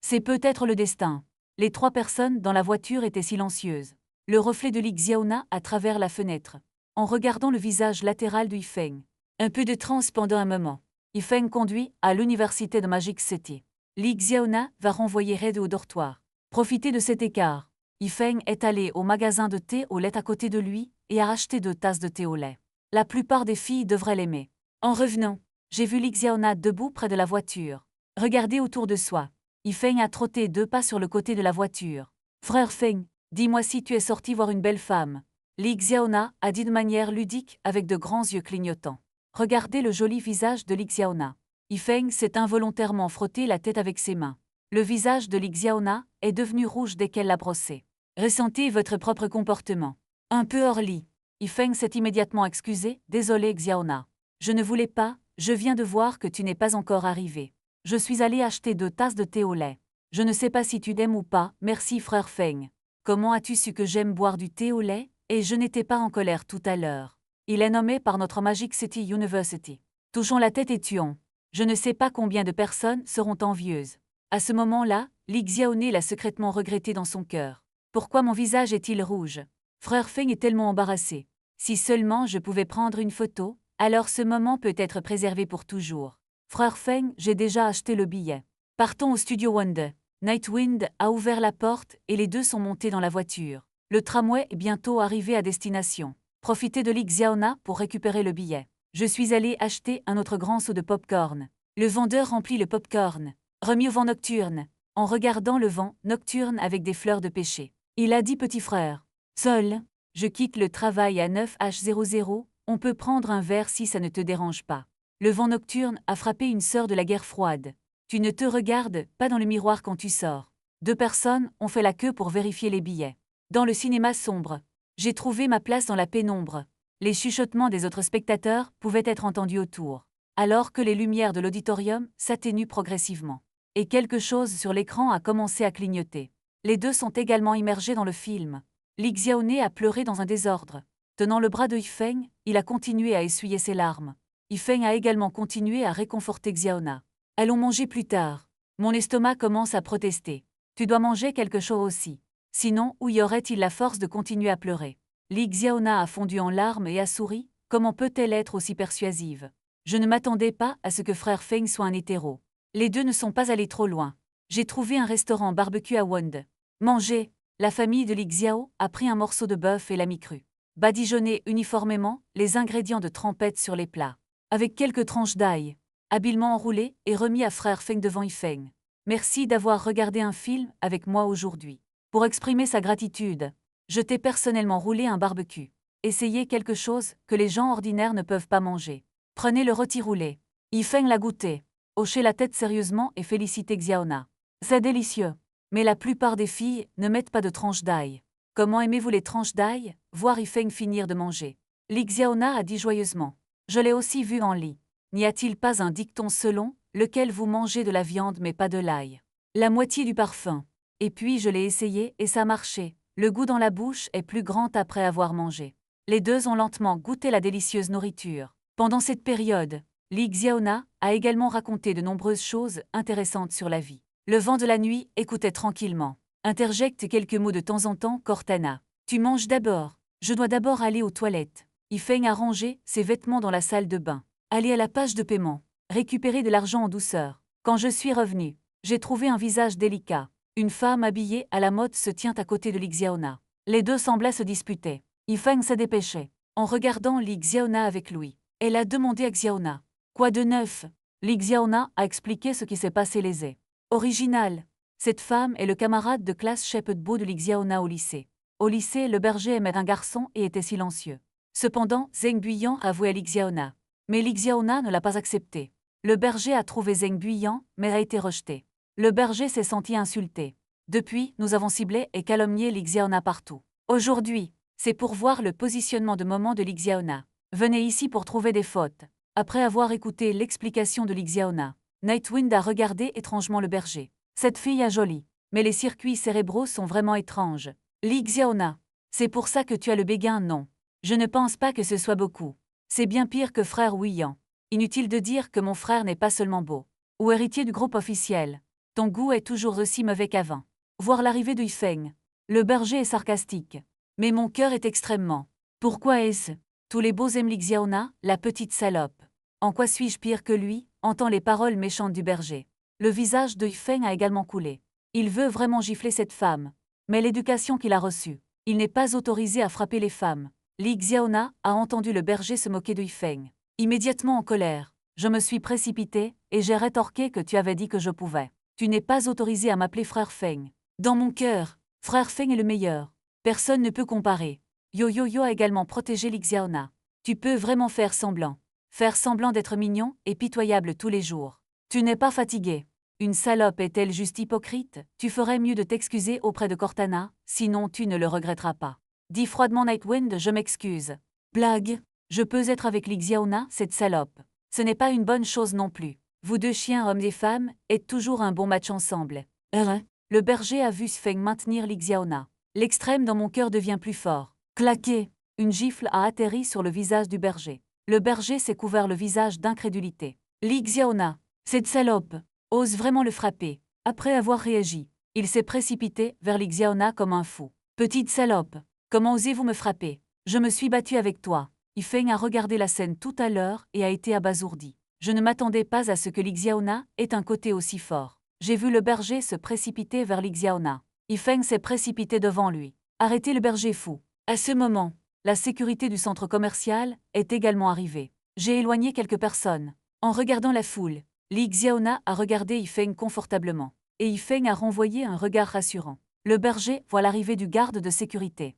C'est peut-être le destin. Les trois personnes dans la voiture étaient silencieuses. Le reflet de Li Xiaona à travers la fenêtre. En regardant le visage latéral de Yifeng. Un peu de transe pendant un moment. Yifeng conduit à l'université de Magic City. Li Xiaona va renvoyer Red au dortoir. Profitez de cet écart. Yifeng est allé au magasin de thé au lait à côté de lui et a acheté 2 tasses de thé au lait. La plupart des filles devraient l'aimer. En revenant, j'ai vu Li Xiaona debout près de la voiture. Regardez autour de soi. Yifeng a trotté 2 pas sur le côté de la voiture. Frère Feng, dis-moi si tu es sorti voir une belle femme. Li Xiaona a dit de manière ludique avec de grands yeux clignotants. Regardez le joli visage de Li Xiaona. Yifeng s'est involontairement frotté la tête avec ses mains. Le visage de Li Xiaona est devenu rouge dès qu'elle l'a brossé. Ressentez votre propre comportement. Un peu hors lit. Yifeng s'est immédiatement excusé. Désolé Xiaona. Je ne voulais pas, je viens de voir que tu n'es pas encore arrivé. Je suis allé acheter 2 tasses de thé au lait. Je ne sais pas si tu l'aimes ou pas, merci frère Feng. Comment as-tu su que j'aime boire du thé au lait? Et je n'étais pas en colère tout à l'heure. Il est nommé par notre Magic City University. Touchons la tête et tuons. Je ne sais pas combien de personnes seront envieuses. À ce moment-là, Li Xiaoné l'a secrètement regretté dans son cœur. Pourquoi mon visage est-il rouge? Frère Feng est tellement embarrassé. Si seulement je pouvais prendre une photo, alors ce moment peut être préservé pour toujours. Frère Feng, j'ai déjà acheté le billet. Partons au studio Wonder. Nightwind a ouvert la porte et les deux sont montés dans la voiture. Le tramway est bientôt arrivé à destination. Profitez de Li Xiaona pour récupérer le billet. Je suis allé acheter un autre grand seau de pop-corn. Le vendeur remplit le pop-corn. Remis au vent nocturne. En regardant le vent nocturne avec des fleurs de pêcher. Il a dit petit frère. Seul, je quitte le travail à 9h00, on peut prendre un verre si ça ne te dérange pas. Le vent nocturne a frappé une sœur de la guerre froide. Tu ne te regardes pas dans le miroir quand tu sors. 2 personnes ont fait la queue pour vérifier les billets. Dans le cinéma sombre, j'ai trouvé ma place dans la pénombre. Les chuchotements des autres spectateurs pouvaient être entendus autour, alors que les lumières de l'auditorium s'atténuent progressivement. Et quelque chose sur l'écran a commencé à clignoter. Les deux sont également immergés dans le film. Li Xiaoné a pleuré dans un désordre. Tenant le bras de Yifeng, il a continué à essuyer ses larmes. Yifeng a également continué à réconforter Xiaona. Allons manger plus tard. Mon estomac commence à protester. Tu dois manger quelque chose aussi. Sinon, où y aurait-il la force de continuer à pleurer? Li Xiaona a fondu en larmes et a souri. Comment peut-elle être aussi persuasive? Je ne m'attendais pas à ce que frère Feng soit un hétéro. Les deux ne sont pas allés trop loin. J'ai trouvé un restaurant barbecue à Wond. Manger. La famille de Li Xiao a pris un morceau de bœuf et l'a mis cru. Badigeonné uniformément, les ingrédients de trempette sur les plats. Avec quelques tranches d'ail. Habilement enroulé et remis à frère Feng devant Yifeng. Merci d'avoir regardé un film avec moi aujourd'hui. Pour exprimer sa gratitude, je t'ai personnellement roulé un barbecue. Essayez quelque chose que les gens ordinaires ne peuvent pas manger. Prenez le rôti roulé. Yifeng l'a goûté. Hochez la tête sérieusement et félicitez Xiaona. C'est délicieux. Mais la plupart des filles ne mettent pas de tranches d'ail. Comment aimez-vous les tranches d'ail? Voir Yifeng finir de manger. Li Xiaona a dit joyeusement. Je l'ai aussi vu en lit. N'y a-t-il pas un dicton selon lequel vous mangez de la viande mais pas de l'ail? La moitié du parfum. Et puis je l'ai essayé et ça marchait. Le goût dans la bouche est plus grand après avoir mangé. Les deux ont lentement goûté la délicieuse nourriture. Pendant cette période, Li Xiaona a également raconté de nombreuses choses intéressantes sur la vie. Le vent de la nuit écoutait tranquillement. Interjecte quelques mots de temps en temps Cortana. Tu manges d'abord. Je dois d'abord aller aux toilettes. Yifeng a rangé ses vêtements dans la salle de bain. Aller à la page de paiement. Récupérer de l'argent en douceur. Quand je suis revenu, j'ai trouvé un visage délicat. Une femme habillée à la mode se tient à côté de Li Xiaona. Les deux semblaient se disputer. Yifeng se dépêchait. En regardant Li Xiaona avec lui, elle a demandé à Xiaona. Quoi de neuf? Li Xiaona a expliqué ce qui s'est passé lésé. Original. Cette femme est le camarade de classe Shepherd-Bo de Li Xiaona au lycée. Au lycée, le berger aimait un garçon et était silencieux. Cependant, Zheng Buyan a avoué à Li Xiaona. Mais Li Xiaona ne l'a pas accepté. Le berger a trouvé Zheng Buyan, mais a été rejeté. Le berger s'est senti insulté. Depuis, nous avons ciblé et calomnié Li Xiaona partout. Aujourd'hui, c'est pour voir le positionnement de moment de Li Xiaona. Venez ici pour trouver des fautes. Après avoir écouté l'explication de Lixiaona, Nightwind a regardé étrangement le berger. Cette fille est jolie, mais les circuits cérébraux sont vraiment étranges. Lixiaona, c'est pour ça que tu as le béguin, non? Je ne pense pas que ce soit beaucoup. C'est bien pire que frère Wuyan. Inutile de dire que mon frère n'est pas seulement beau ou héritier du groupe officiel. Ton goût est toujours aussi mauvais qu'avant. Voir l'arrivée de Yifeng. Le berger est sarcastique. Mais mon cœur est extrêmement. Pourquoi est-ce? Tous les beaux aiment Lixiaona, la petite salope. En quoi suis-je pire que lui? Entend les paroles méchantes du berger. Le visage de Yifeng a également coulé. Il veut vraiment gifler cette femme. Mais l'éducation qu'il a reçue. Il n'est pas autorisé à frapper les femmes. Lixiaona a entendu le berger se moquer de Yifeng. Immédiatement en colère, je me suis précipité et j'ai rétorqué que tu avais dit que je pouvais. Tu n'es pas autorisé à m'appeler frère Feng. Dans mon cœur, frère Feng est le meilleur. Personne ne peut comparer. Yo a également protégé Lixiaona. Tu peux vraiment faire semblant. Faire semblant d'être mignon et pitoyable tous les jours. Tu n'es pas fatigué. Une salope est-elle juste hypocrite? Tu ferais mieux de t'excuser auprès de Cortana, sinon tu ne le regretteras pas. Dis froidement Nightwind, je m'excuse. Blague. Je peux être avec Lixiaona, cette salope. Ce n'est pas une bonne chose non plus. Vous deux chiens, hommes et femmes, êtes toujours un bon match ensemble. Le berger a vu Sfeng maintenir Lixiaona. L'extrême dans mon cœur devient plus fort. Claqué. Une gifle a atterri sur le visage du berger. Le berger s'est couvert le visage d'incrédulité. Lixiaona, cette salope, ose vraiment le frapper. Après avoir réagi, il s'est précipité vers Lixiaona comme un fou. Petite salope, comment osez-vous me frapper? Je me suis battu avec toi. Yifeng a regardé la scène tout à l'heure et a été abasourdi. Je ne m'attendais pas à ce que Lixiaona ait un côté aussi fort. J'ai vu le berger se précipiter vers Lixiaona. Yifeng s'est précipité devant lui. Arrêtez le berger fou. À ce moment, la sécurité du centre commercial est également arrivée. J'ai éloigné quelques personnes. En regardant la foule, Lixiaona a regardé Yifeng confortablement. Et Yifeng a renvoyé un regard rassurant. Le berger voit l'arrivée du garde de sécurité.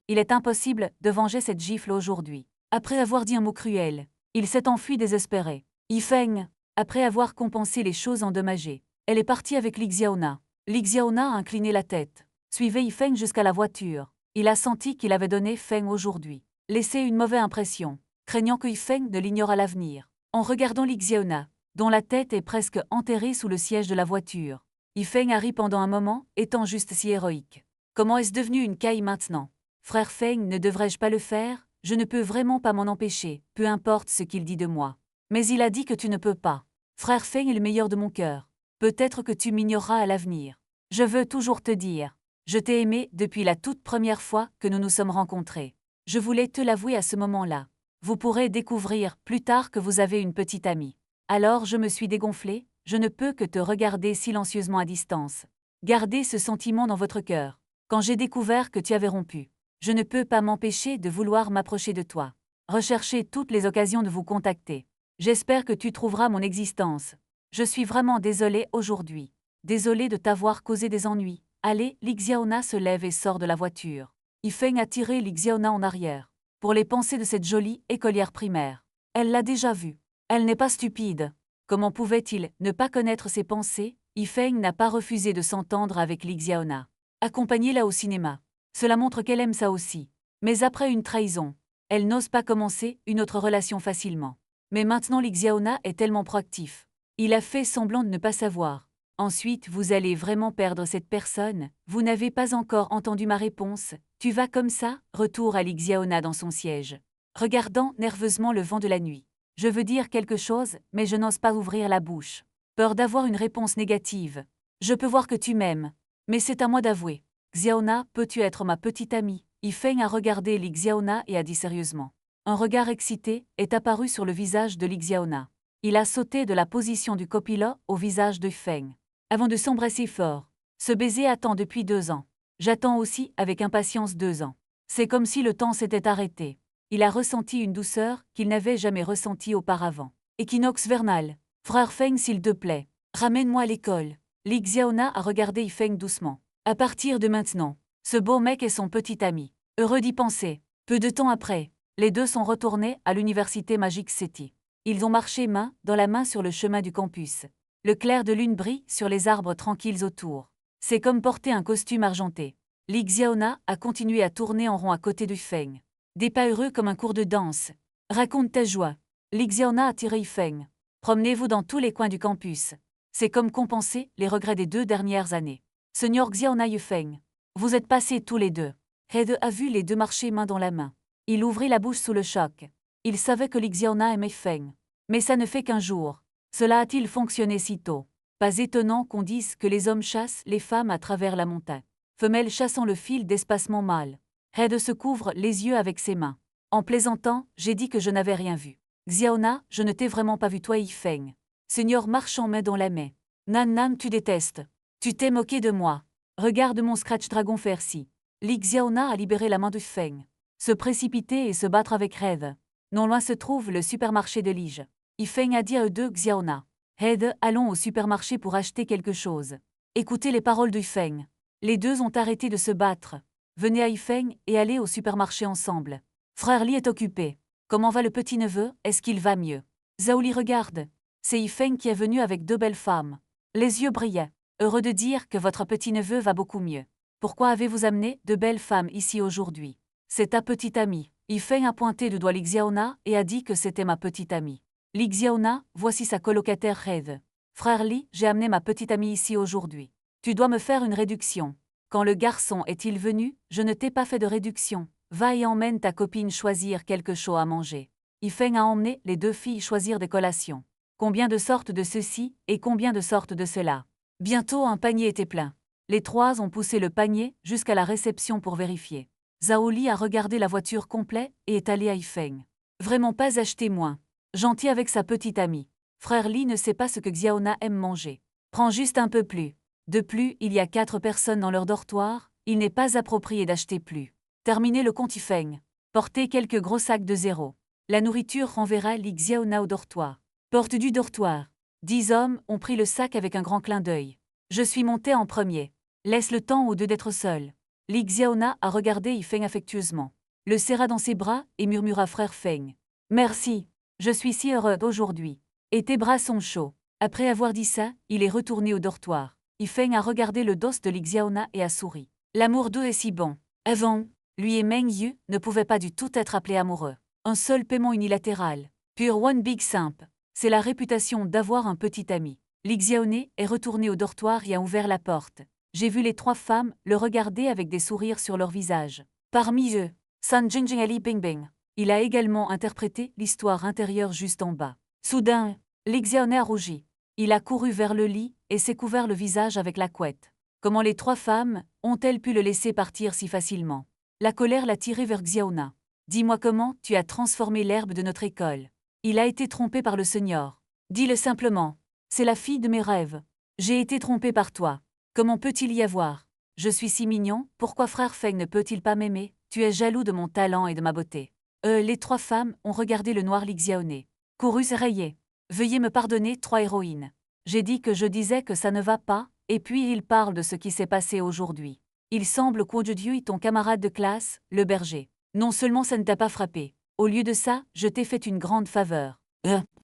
Il est impossible de venger cette gifle aujourd'hui. Après avoir dit un mot cruel, il s'est enfui désespéré. Yifeng, après avoir compensé les choses endommagées, elle est partie avec Lixiaona. Lixiaona a incliné la tête. Suivait Yifeng jusqu'à la voiture. Il a senti qu'il avait donné Feng aujourd'hui. Laissé une mauvaise impression, craignant que Yifeng ne l'ignore à l'avenir. En regardant Lixiaona, dont la tête est presque enterrée sous le siège de la voiture, Yifeng a ri pendant un moment, étant juste si héroïque. Comment est-ce devenu une caille maintenant? Frère Feng, ne devrais-je pas le faire? Je ne peux vraiment pas m'en empêcher, peu importe ce qu'il dit de moi. Mais il a dit que tu ne peux pas. Frère Feng est le meilleur de mon cœur. Peut-être que tu m'ignoreras à l'avenir. Je veux toujours te dire. Je t'ai aimé depuis la toute première fois que nous nous sommes rencontrés. Je voulais te l'avouer à ce moment-là. Vous pourrez découvrir plus tard que vous avez une petite amie. Alors je me suis dégonflé, je ne peux que te regarder silencieusement à distance. Gardez ce sentiment dans votre cœur. Quand j'ai découvert que tu avais rompu, je ne peux pas m'empêcher de vouloir m'approcher de toi. Rechercher toutes les occasions de vous contacter. J'espère que tu trouveras mon existence. Je suis vraiment désolé aujourd'hui. Désolé de t'avoir causé des ennuis. Allez, Lixiaona se lève et sort de la voiture. Yifeng a tiré Lixiaona en arrière. Pour les pensées de cette jolie écolière primaire. Elle l'a déjà vue. Elle n'est pas stupide. Comment pouvait-il ne pas connaître ses pensées? Yifeng n'a pas refusé de s'entendre avec Lixiaona. Accompagnez-la au cinéma. Cela montre qu'elle aime ça aussi. Mais après une trahison, elle n'ose pas commencer une autre relation facilement. Mais maintenant Lixiaona est tellement proactif. Il a fait semblant de ne pas savoir. Ensuite, vous allez vraiment perdre cette personne. Vous n'avez pas encore entendu ma réponse. Tu vas comme ça? Retour à Lixiaona dans son siège. Regardant nerveusement le vent de la nuit. Je veux dire quelque chose, mais je n'ose pas ouvrir la bouche. Peur d'avoir une réponse négative. Je peux voir que tu m'aimes. Mais c'est à moi d'avouer. Xiaona, peux-tu être ma petite amie? Yifeng a regardé Lixiaona et a dit sérieusement. Un regard excité est apparu sur le visage de Lixiaona. Il a sauté de la position du copilote au visage de Yifeng. Avant de s'embrasser fort. Ce baiser attend depuis 2 ans. J'attends aussi avec impatience 2 ans. C'est comme si le temps s'était arrêté. Il a ressenti une douceur qu'il n'avait jamais ressentie auparavant. Équinoxe vernal. Frère Feng, s'il te plaît, ramène-moi à l'école. Lixiaona a regardé Yifeng doucement. À partir de maintenant, ce beau mec est son petit ami. Heureux d'y penser. Peu de temps après, les deux sont retournés à l'université Magic City. Ils ont marché main dans la main sur le chemin du campus. Le clair de lune brille sur les arbres tranquilles autour. C'est comme porter un costume argenté. Lixiaona a continué à tourner en rond à côté de Feng. Des pas heureux comme un cours de danse. Raconte ta joie. Li Xiaona a tiré Yifeng. Promenez-vous dans tous les coins du campus. C'est comme compenser les regrets des 2 dernières années. Seigneur Xiaona Yifeng. Vous êtes passés tous les deux. Red a vu les deux marcher main dans la main. Il ouvrit la bouche sous le choc. Il savait que Li Xiaona aimait Feng. Mais ça ne fait qu'un jour. Cela a-t-il fonctionné si tôt? Pas étonnant qu'on dise que les hommes chassent les femmes à travers la montagne. Femelle chassant le fil d'espacement mâle. Red se couvre les yeux avec ses mains. En plaisantant, j'ai dit que je n'avais rien vu. Xiaona, je ne t'ai vraiment pas vu toi Yifeng. Seigneur marchant main dans la main. Nan Nan, tu détestes. Tu t'es moqué de moi. Regarde mon Scratch Dragon Fercy. Li Xiaona a libéré la main de Feng. Se précipiter et se battre avec Red. Non loin se trouve le supermarché de Lige. Yifeng a dit à eux deux Xiaona. Red, allons au supermarché pour acheter quelque chose. Écoutez les paroles de Yifeng. Les deux ont arrêté de se battre. Venez à Yifeng et allez au supermarché ensemble. Frère Li est occupé. Comment va le petit-neveu? Est-ce qu'il va mieux? Zhao Li regarde. C'est Yifeng qui est venu avec 2 belles femmes. Les yeux brillaient. Heureux de dire que votre petit-neveu va beaucoup mieux. Pourquoi avez-vous amené 2 belles femmes ici aujourd'hui? C'est ta petite amie. Yifeng a pointé du doigt Li Xiaona et a dit que c'était ma petite amie. Li Xiaona, voici sa colocataire Red. Frère Li, j'ai amené ma petite amie ici aujourd'hui. Tu dois me faire une réduction. Quand le garçon est-il venu? Je ne t'ai pas fait de réduction. Va et emmène ta copine choisir quelque chose à manger. Yifeng a emmené les 2 filles choisir des collations. Combien de sortes de ceci et combien de sortes de cela? Bientôt un panier était plein. Les 3 ont poussé le panier jusqu'à la réception pour vérifier. Zhao Li a regardé la voiture complète et est allé à Yifeng. Vraiment pas acheter moins. Gentil avec sa petite amie. Frère Li ne sait pas ce que Xiaona aime manger. Prends juste un peu plus. De plus, il y a 4 personnes dans leur dortoir, il n'est pas approprié d'acheter plus. Terminez le compte Yifeng. Portez quelques gros sacs de 0. La nourriture renverra Li Xiaona au dortoir. Porte du dortoir. 10 hommes ont pris le sac avec un grand clin d'œil. Je suis monté en premier. Laisse le temps aux 2 d'être seuls. Li Xiaona a regardé Yifeng affectueusement. Le serra dans ses bras et murmura frère Feng. Merci. Je suis si heureux d'aujourd'hui. Et tes bras sont chauds. Après avoir dit ça, il est retourné au dortoir. Yifeng a regardé le dos de Li Xiaona et a souri. L'amour d'eux est si bon. Avant, lui et Meng Yu ne pouvaient pas du tout être appelés amoureux. Un seul paiement unilatéral. Pure one big simp. C'est la réputation d'avoir un petit ami. Li Xiaona est retourné au dortoir et a ouvert la porte. J'ai vu les 3 femmes le regarder avec des sourires sur leur visage. Parmi eux, San Jingjing Ali Bingbing. Il a également interprété l'histoire intérieure juste en bas. Soudain, Li Xiaona a rougi. Il a couru vers le lit et s'est couvert le visage avec la couette. Comment les 3 femmes ont-elles pu le laisser partir si facilement? La colère l'a tiré vers Xiaona. Dis-moi comment tu as transformé l'herbe de notre école. Il a été trompé par le seigneur. Dis-le simplement. C'est la fille de mes rêves. J'ai été trompé par toi. Comment peut-il y avoir? Je suis si mignon, pourquoi frère Feng ne peut-il pas m'aimer? Tu es jaloux de mon talent et de ma beauté. Les 3 femmes ont regardé le noir Li Xiaona. Couru rayé. Veuillez me pardonner 3 héroïnes. J'ai dit que je disais que ça ne va pas, et puis il parle de ce qui s'est passé aujourd'hui. Il semble qu'au Dieu est ton camarade de classe, le berger. Non seulement ça ne t'a pas frappé. Au lieu de ça, je t'ai fait une grande faveur.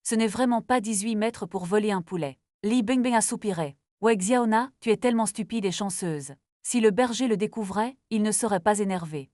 Ce n'est vraiment pas 18 mètres pour voler un poulet. Li Bingbing a soupiré. Ouais Xiaona, tu es tellement stupide et chanceuse. Si le berger le découvrait, il ne serait pas énervé.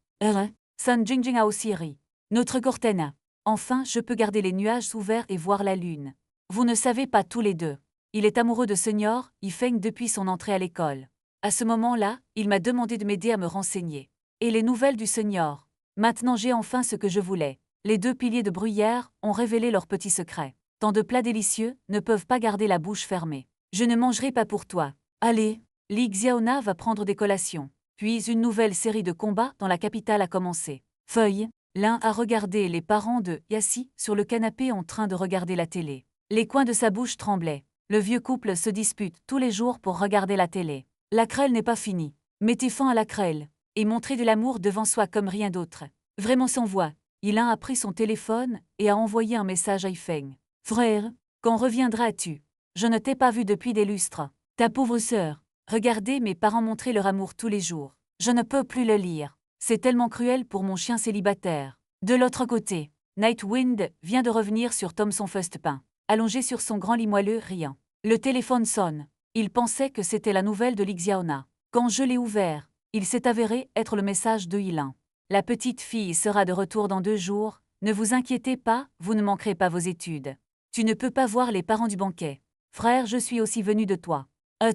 San Jingjing a aussi ri. Notre Cortana. Enfin, je peux garder les nuages ouverts et voir la lune. Vous ne savez pas tous les deux. Il est amoureux de Seigneur Yifeng depuis son entrée à l'école. À ce moment-là, il m'a demandé de m'aider à me renseigner. Et les nouvelles du Seigneur. Maintenant j'ai enfin ce que je voulais. Les 2 piliers de bruyère ont révélé leurs petits secrets. Tant de plats délicieux ne peuvent pas garder la bouche fermée. Je ne mangerai pas pour toi. Allez, Li Xiaona va prendre des collations. Puis une nouvelle série de combats dans la capitale a commencé. Feuille. L'un a regardé les parents de Yassi sur le canapé en train de regarder la télé. Les coins de sa bouche tremblaient. Le vieux couple se dispute tous les jours pour regarder la télé. La crêle n'est pas finie. Mettez fin à la crêle. Et montrez de l'amour devant soi comme rien d'autre. Vraiment sans voix. L'un a pris son téléphone et a envoyé un message à Yifeng. Frère, quand reviendras-tu? Je ne t'ai pas vu depuis des lustres. Ta pauvre sœur. Regardez mes parents montrer leur amour tous les jours. Je ne peux plus le lire. C'est tellement cruel pour mon chien célibataire. De l'autre côté, Nightwind vient de revenir sur Thomson Firstpain, allongé sur son grand lit moelleux, riant. Le téléphone sonne. Il pensait que c'était la nouvelle de Li Xiaona. Quand je l'ai ouvert, il s'est avéré être le message de Yilin. La petite fille sera de retour dans 2 jours, Ne vous inquiétez pas, vous ne manquerez pas vos études. Tu ne peux pas voir les parents du banquet. Frère, je suis aussi venu de toi.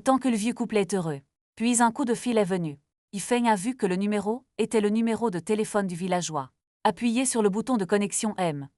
Tant que le vieux couple est heureux. Puis un coup de fil est venu. Yifeng a vu que le numéro était le numéro de téléphone du villageois. Appuyez sur le bouton de connexion M.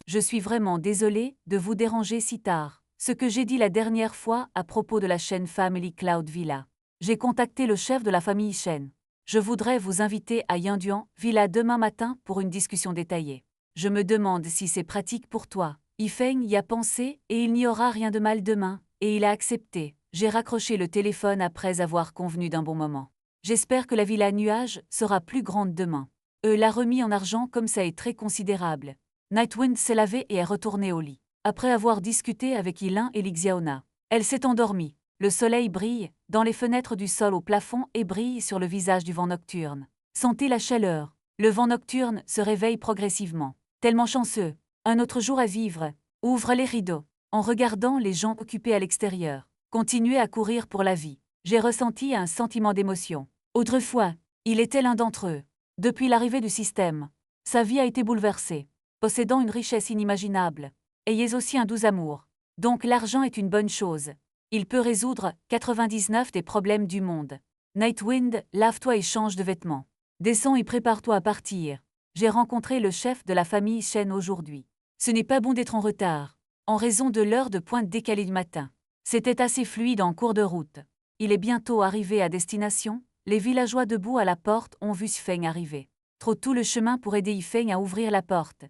Je suis vraiment désolé de vous déranger si tard. Ce que j'ai dit la dernière fois à propos de la chaîne Family Cloud Villa. J'ai contacté le chef de la famille Chen. Je voudrais vous inviter à Yangduan Villa demain matin pour une discussion détaillée. Je me demande si c'est pratique pour toi. Yifeng y a pensé et il n'y aura rien de mal demain, et il a accepté. J'ai raccroché le téléphone après avoir convenu d'un bon moment. J'espère que la villa nuage sera plus grande demain. L'a remis en argent comme ça est très considérable. Nightwind s'est lavée et est retournée au lit. Après avoir discuté avec Yilin et Lixiaona, elle s'est endormie. Le soleil brille dans les fenêtres du sol au plafond et brille sur le visage du vent nocturne. Sentez la chaleur. Le vent nocturne se réveille progressivement. Tellement chanceux. Un autre jour à vivre. Ouvre les rideaux. En regardant les gens occupés à l'extérieur. Continuez à courir pour la vie. J'ai ressenti un sentiment d'émotion. Autrefois, il était l'un d'entre eux. Depuis l'arrivée du système, sa vie a été bouleversée. Possédant une richesse inimaginable, ayez aussi un doux amour. Donc l'argent est une bonne chose. Il peut résoudre 99 des problèmes du monde. Nightwind, lave-toi et change de vêtements. Descends et prépare-toi à partir. J'ai rencontré le chef de la famille Chen aujourd'hui. Ce n'est pas bon d'être en retard, en raison de l'heure de pointe décalée du matin. C'était assez fluide en cours de route. Il est bientôt arrivé à destination. Les villageois debout à la porte ont vu Yifeng arriver. Trop tout le chemin pour aider Yifeng à ouvrir la porte.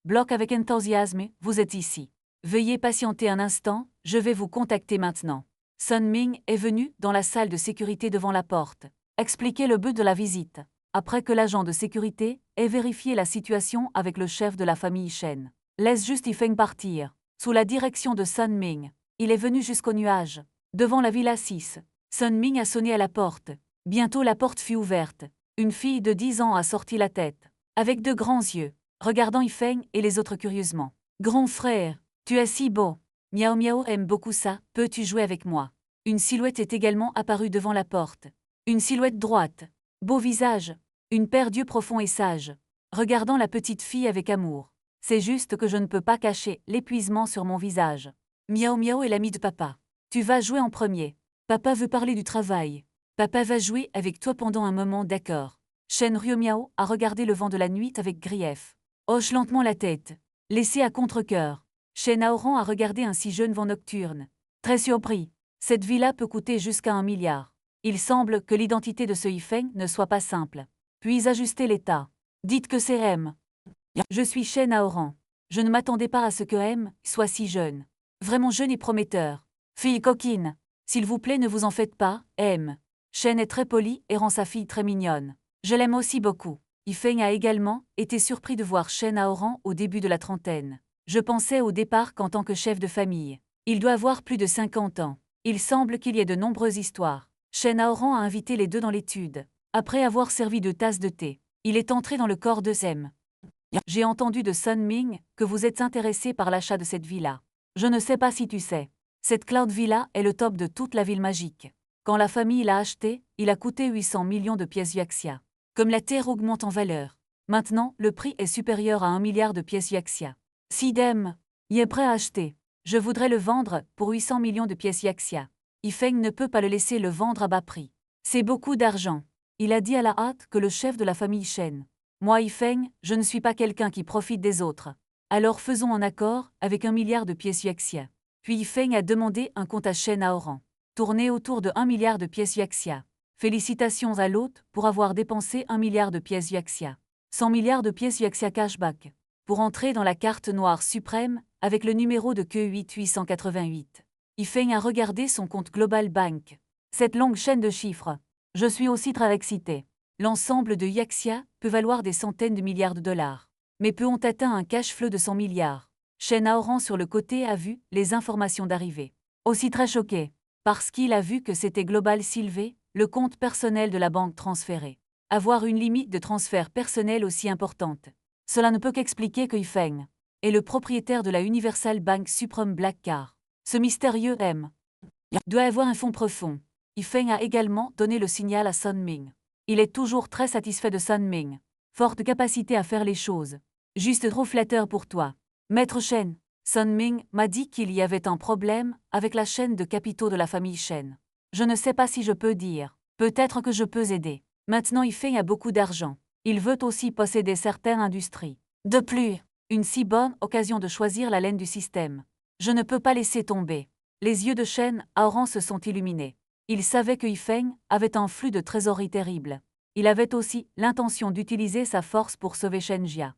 Bloque avec enthousiasme, vous êtes ici. Veuillez patienter un instant, je vais vous contacter maintenant. Sun Ming est venu dans la salle de sécurité devant la porte. Expliquer le but de la visite. Après que l'agent de sécurité ait vérifié la situation avec le chef de la famille Chen. Laisse juste Yifeng partir. Sous la direction de Sun Ming, il est venu jusqu'au nuage. Devant la villa 6, Sun Ming a sonné à la porte. Bientôt la porte fut ouverte. Une fille de 10 ans a sorti la tête, avec de grands yeux, regardant Yifeng et les autres curieusement. Grand frère, tu es si beau. Miao Miao aime beaucoup ça, peux-tu jouer avec moi? Une silhouette est également apparue devant la porte. Une silhouette droite. Beau visage. Une paire d'yeux profonds et sages. Regardant la petite fille avec amour. C'est juste que je ne peux pas cacher l'épuisement sur mon visage. Miao Miao est l'ami de papa. Tu vas jouer en premier. Papa veut parler du travail. Papa va jouer avec toi pendant un moment, d'accord. Shen Ryo Miao a regardé le vent de la nuit avec grief. Hoche lentement la tête. Laissé à contre-cœur. Shen Aoran a regardé un si jeune vent nocturne. Très surpris. Cette villa peut coûter jusqu'à 1 milliard. Il semble que l'identité de ce Yifeng ne soit pas simple. Puis ajuster l'état. Dites que c'est M. Je suis Shen Aoran. Je ne m'attendais pas à ce que M soit si jeune. Vraiment jeune et prometteur. Fille coquine. S'il vous plaît, ne vous en faites pas, M. Shen est très poli et rend sa fille très mignonne. Je l'aime aussi beaucoup. Yifeng a également été surpris de voir Shen Aoran au début de la trentaine. Je pensais au départ qu'en tant que chef de famille, il doit avoir plus de 50 ans. Il semble qu'il y ait de nombreuses histoires. Shen Aoran a invité les deux dans l'étude. Après avoir servi 2 tasses de thé, il est entré dans le corps de Zem. J'ai entendu de Sun Ming que vous êtes intéressé par l'achat de cette villa. Je ne sais pas si tu sais. Cette Cloud Villa est le top de toute la ville magique. Quand la famille l'a acheté, il a coûté 800 millions de pièces Yuexia. Comme la terre augmente en valeur, maintenant le prix est supérieur à 1 milliard de pièces Yuexia. Si Dem y est prêt à acheter, je voudrais le vendre pour 800 millions de pièces Yuexia. Yifeng ne peut pas le laisser le vendre à bas prix. C'est beaucoup d'argent. Il a dit à la hâte que le chef de la famille Shen. Moi Yifeng, je ne suis pas quelqu'un qui profite des autres. Alors faisons un accord avec 1 milliard de pièces Yuexia. Puis Yifeng a demandé un compte à Shen Aoran. Tourné autour de 1 milliard de pièces Yuexia. Félicitations à l'hôte pour avoir dépensé 1 milliard de pièces Yuexia. 100 milliards de pièces Yuexia cashback. Pour entrer dans la carte noire suprême avec le numéro de queue 8888. Yifeng a regardé son compte Global Bank. Cette longue chaîne de chiffres. Je suis aussi très excité. L'ensemble de Yuexia peut valoir des centaines de milliards de dollars. Mais peu ont atteint un cash flow de 100 milliards. Shen Aoran sur le côté a vu les informations d'arrivée. Aussi très choqué. Parce qu'il a vu que c'était Global Sylvé, le compte personnel de la banque transféré. Avoir une limite de transfert personnel aussi importante. Cela ne peut qu'expliquer que Yifeng est le propriétaire de la Universal Bank Supreme Black Car. Ce mystérieux M doit avoir un fond profond. Yifeng a également donné le signal à Sun Ming. Il est toujours très satisfait de Sun Ming. Forte capacité à faire les choses. Juste trop flatteur pour toi. Maître Shen, Sun Ming m'a dit qu'il y avait un problème avec la chaîne de capitaux de la famille Shen. Je ne sais pas si je peux dire. Peut-être que je peux aider. Maintenant Yifeng a beaucoup d'argent. Il veut aussi posséder certaines industries. De plus, une si bonne occasion de choisir la laine du système. Je ne peux pas laisser tomber. Les yeux de Shen Aoran se sont illuminés. Il savait que Yifeng avait un flux de trésorerie terrible. Il avait aussi l'intention d'utiliser sa force pour sauver Shen Jia.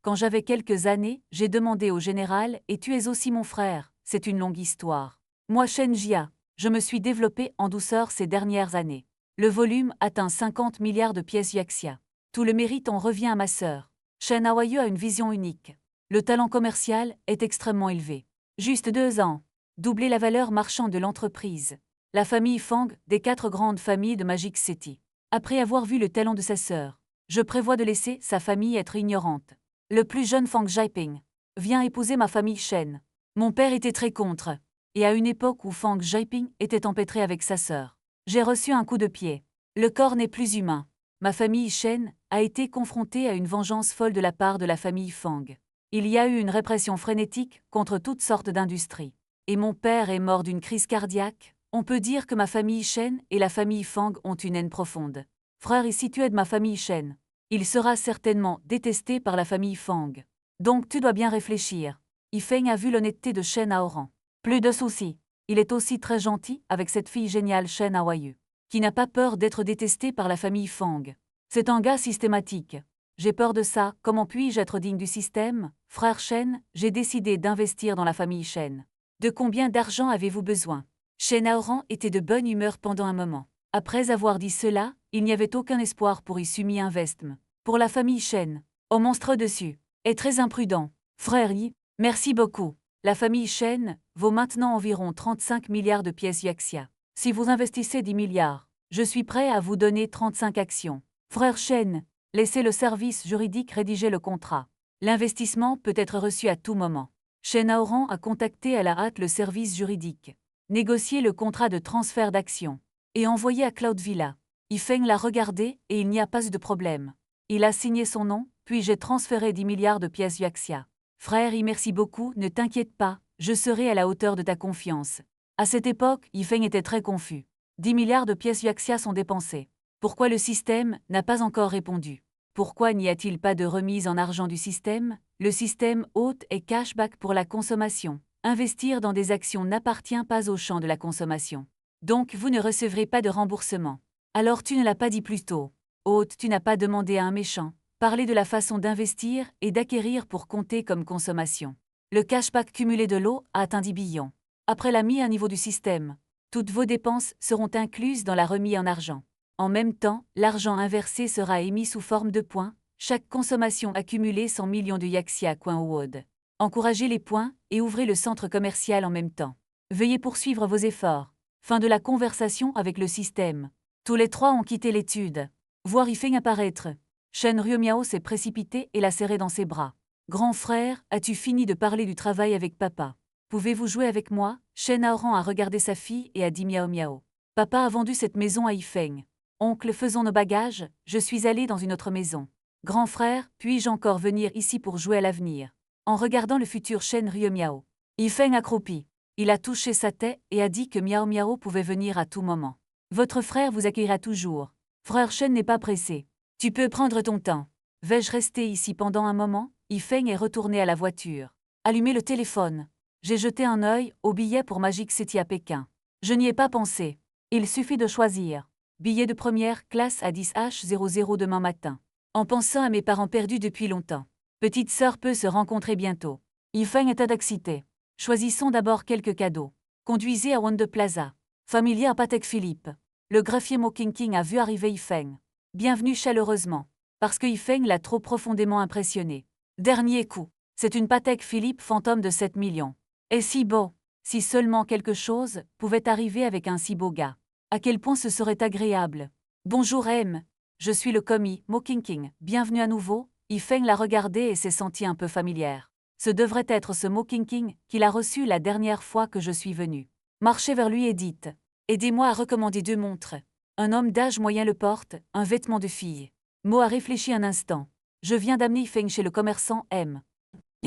Quand j'avais quelques années, j'ai demandé au général « Et tu es aussi mon frère ?» C'est une longue histoire. Moi Shen Jia, je me suis développé en douceur ces dernières années. Le volume atteint 50 milliards de pièces yuexia. Tout le mérite en revient à ma sœur. Shen Aoyu a une vision unique. Le talent commercial est extrêmement élevé. Juste 2 ans. Doubler la valeur marchande de l'entreprise. La famille Fang, des 4 grandes familles de Magic City. Après avoir vu le talent de sa sœur, je prévois de laisser sa famille être ignorante. Le plus jeune Fang Jaiping vient épouser ma famille Shen. Mon père était très contre. Et à une époque où Fang Jaiping était empêtré avec sa sœur, j'ai reçu un coup de pied. Le corps n'est plus humain. Ma famille Shen a été confrontée à une vengeance folle de la part de la famille Fang. Il y a eu une répression frénétique contre toutes sortes d'industries. Et mon père est mort d'une crise cardiaque. On peut dire que ma famille Shen et la famille Fang ont une haine profonde. Frère, et si tu aides ma famille Shen, il sera certainement détesté par la famille Fang. Donc tu dois bien réfléchir. Yifeng a vu l'honnêteté de Shen Aoran. Plus de soucis. Il est aussi très gentil avec cette fille géniale Shen Aoyu, qui n'a pas peur d'être détestée par la famille Fang. C'est un gars systématique. J'ai peur de ça, comment puis-je être digne du système? Frère Shen, j'ai décidé d'investir dans la famille Shen. De combien d'argent avez-vous besoin? Shen Aoran était de bonne humeur pendant un moment. Après avoir dit cela, il n'y avait aucun espoir pour Isumi Investment. Pour la famille Shen, au monstre dessus, est très imprudent. Frère Yi, merci beaucoup. La famille Shen vaut maintenant environ 35 milliards de pièces yuexia. Si vous investissez 10 milliards, je suis prêt à vous donner 35 actions. Frère Shen, laissez le service juridique rédiger le contrat. L'investissement peut être reçu à tout moment. Shen Aoran a contacté à la hâte le service juridique, négocié le contrat de transfert d'actions et envoyé à Cloud Villa. Yifeng l'a regardé et il n'y a pas eu de problème. Il a signé son nom, puis j'ai transféré 10 milliards de pièces yuexia. Frère Yi, merci beaucoup, ne t'inquiète pas, je serai à la hauteur de ta confiance. À cette époque, Yifeng était très confus. 10 milliards de pièces yuexia sont dépensées. Pourquoi le système n'a pas encore répondu? Pourquoi n'y a-t-il pas de remise en argent du système? Le système hôte est cashback pour la consommation. Investir dans des actions n'appartient pas au champ de la consommation. Donc vous ne recevrez pas de remboursement. Alors tu ne l'as pas dit plus tôt. Hôte, tu n'as pas demandé à un méchant. Parler de la façon d'investir et d'acquérir pour compter comme consommation. Le cashback cumulé de l'eau a atteint 10 billions. Après la mise à niveau du système, toutes vos dépenses seront incluses dans la remise en argent. En même temps, l'argent inversé sera émis sous forme de points, chaque consommation accumulée 100 millions de yuexia coin Wood. Encouragez les points et ouvrez le centre commercial en même temps. Veuillez poursuivre vos efforts. Fin de la conversation avec le système. Tous les 3 ont quitté l'étude. Voir Yifeng apparaître. Shen Ryomiao s'est précipité et l'a serré dans ses bras. Grand frère, as-tu fini de parler du travail avec papa? Pouvez-vous jouer avec moi? Shen Aoran a regardé sa fille et a dit miao miao. Papa a vendu cette maison à Yifeng. Oncle, faisons nos bagages, je suis allé dans une autre maison. Grand frère, puis-je encore venir ici pour jouer à l'avenir? En regardant le futur Shen Ryomiao, Yifeng accroupi. Il a touché sa tête et a dit que miao miao pouvait venir à tout moment. Votre frère vous accueillera toujours. Frère Shen n'est pas pressé. Tu peux prendre ton temps. Vais-je rester ici pendant un moment? Yifeng est retourné à la voiture. Allumez le téléphone. J'ai jeté un œil au billet pour Magic City à Pékin. Je n'y ai pas pensé. Il suffit de choisir. Billet de première classe à 10h00 demain matin. En pensant à mes parents perdus depuis longtemps. Petite sœur peut se rencontrer bientôt. Yifeng est excité. Choisissons d'abord quelques cadeaux. Conduisez à Wonder Plaza. Familier à Patek Philippe. Le greffier Mo King a vu arriver Yifeng. Bienvenue chaleureusement. Parce que Yifeng l'a trop profondément impressionné. Dernier coup. C'est une Patek Philippe fantôme de 7 millions. Et si beau. Si seulement quelque chose pouvait arriver avec un si beau gars. À quel point ce serait agréable. Bonjour M. Je suis le commis, Mo King. Bienvenue à nouveau. Yifeng l'a regardé et s'est senti un peu familière. Ce devrait être ce Mo King qu'il a reçu la dernière fois que je suis venu. Marchez vers lui et dites. Aidez-moi à recommander 2 montres. Un homme d'âge moyen le porte, un vêtement de fille. Mo a réfléchi un instant. Je viens d'amener Yifeng chez le commerçant M.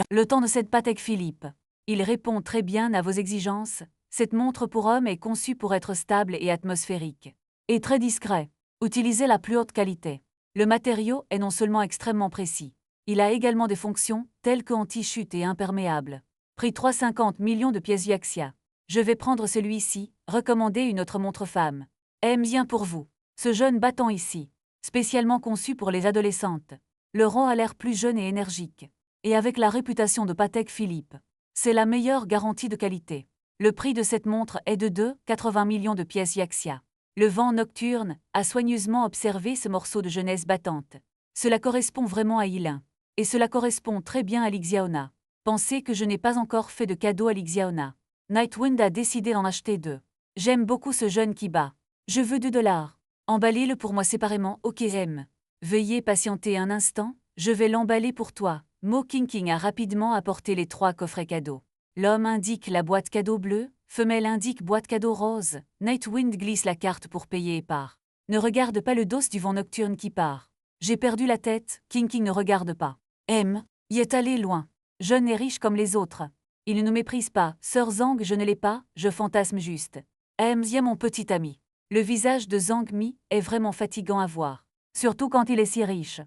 Le temps ne cède pas Patek Philippe. Il répond très bien à vos exigences. Cette montre pour homme est conçue pour être stable et atmosphérique. Et très discret. Utilisez la plus haute qualité. Le matériau est non seulement extrêmement précis, il a également des fonctions telles que anti-chute et imperméable. Prix 350 millions de pièces Yaxia. Je vais prendre celui-ci, recommander une autre montre femme. M vient pour vous. Ce jeune battant ici, spécialement conçu pour les adolescentes. Le rang a l'air plus jeune et énergique. Et avec la réputation de Patek Philippe, c'est la meilleure garantie de qualité. Le prix de cette montre est de 2,80 millions de pièces Yaxia. Le vent nocturne a soigneusement observé ce morceau de jeunesse battante. Cela correspond vraiment à Yilin. Et cela correspond très bien à Lixiaona. Pensez que je n'ai pas encore fait de cadeau à Lixiaona. Nightwind a décidé d'en acheter 2. J'aime beaucoup ce jeune qui bat. Je veux $2. Emballez-le pour moi séparément, ok M. Veuillez patienter un instant, je vais l'emballer pour toi. Mo King a rapidement apporté les 3 coffrets cadeaux. L'homme indique la boîte cadeau bleue, femelle indique boîte cadeau rose. Nightwind glisse la carte pour payer et part. Ne regarde pas le dos du vent nocturne qui part. J'ai perdu la tête, King ne regarde pas. M. Y est allé loin. Jeune et riche comme les autres. Il ne nous méprise pas, Sœur Zhang je ne l'ai pas, je fantasme juste. M. Y est mon petit ami. Le visage de Zhang Mi est vraiment fatigant à voir. Surtout quand il est si riche.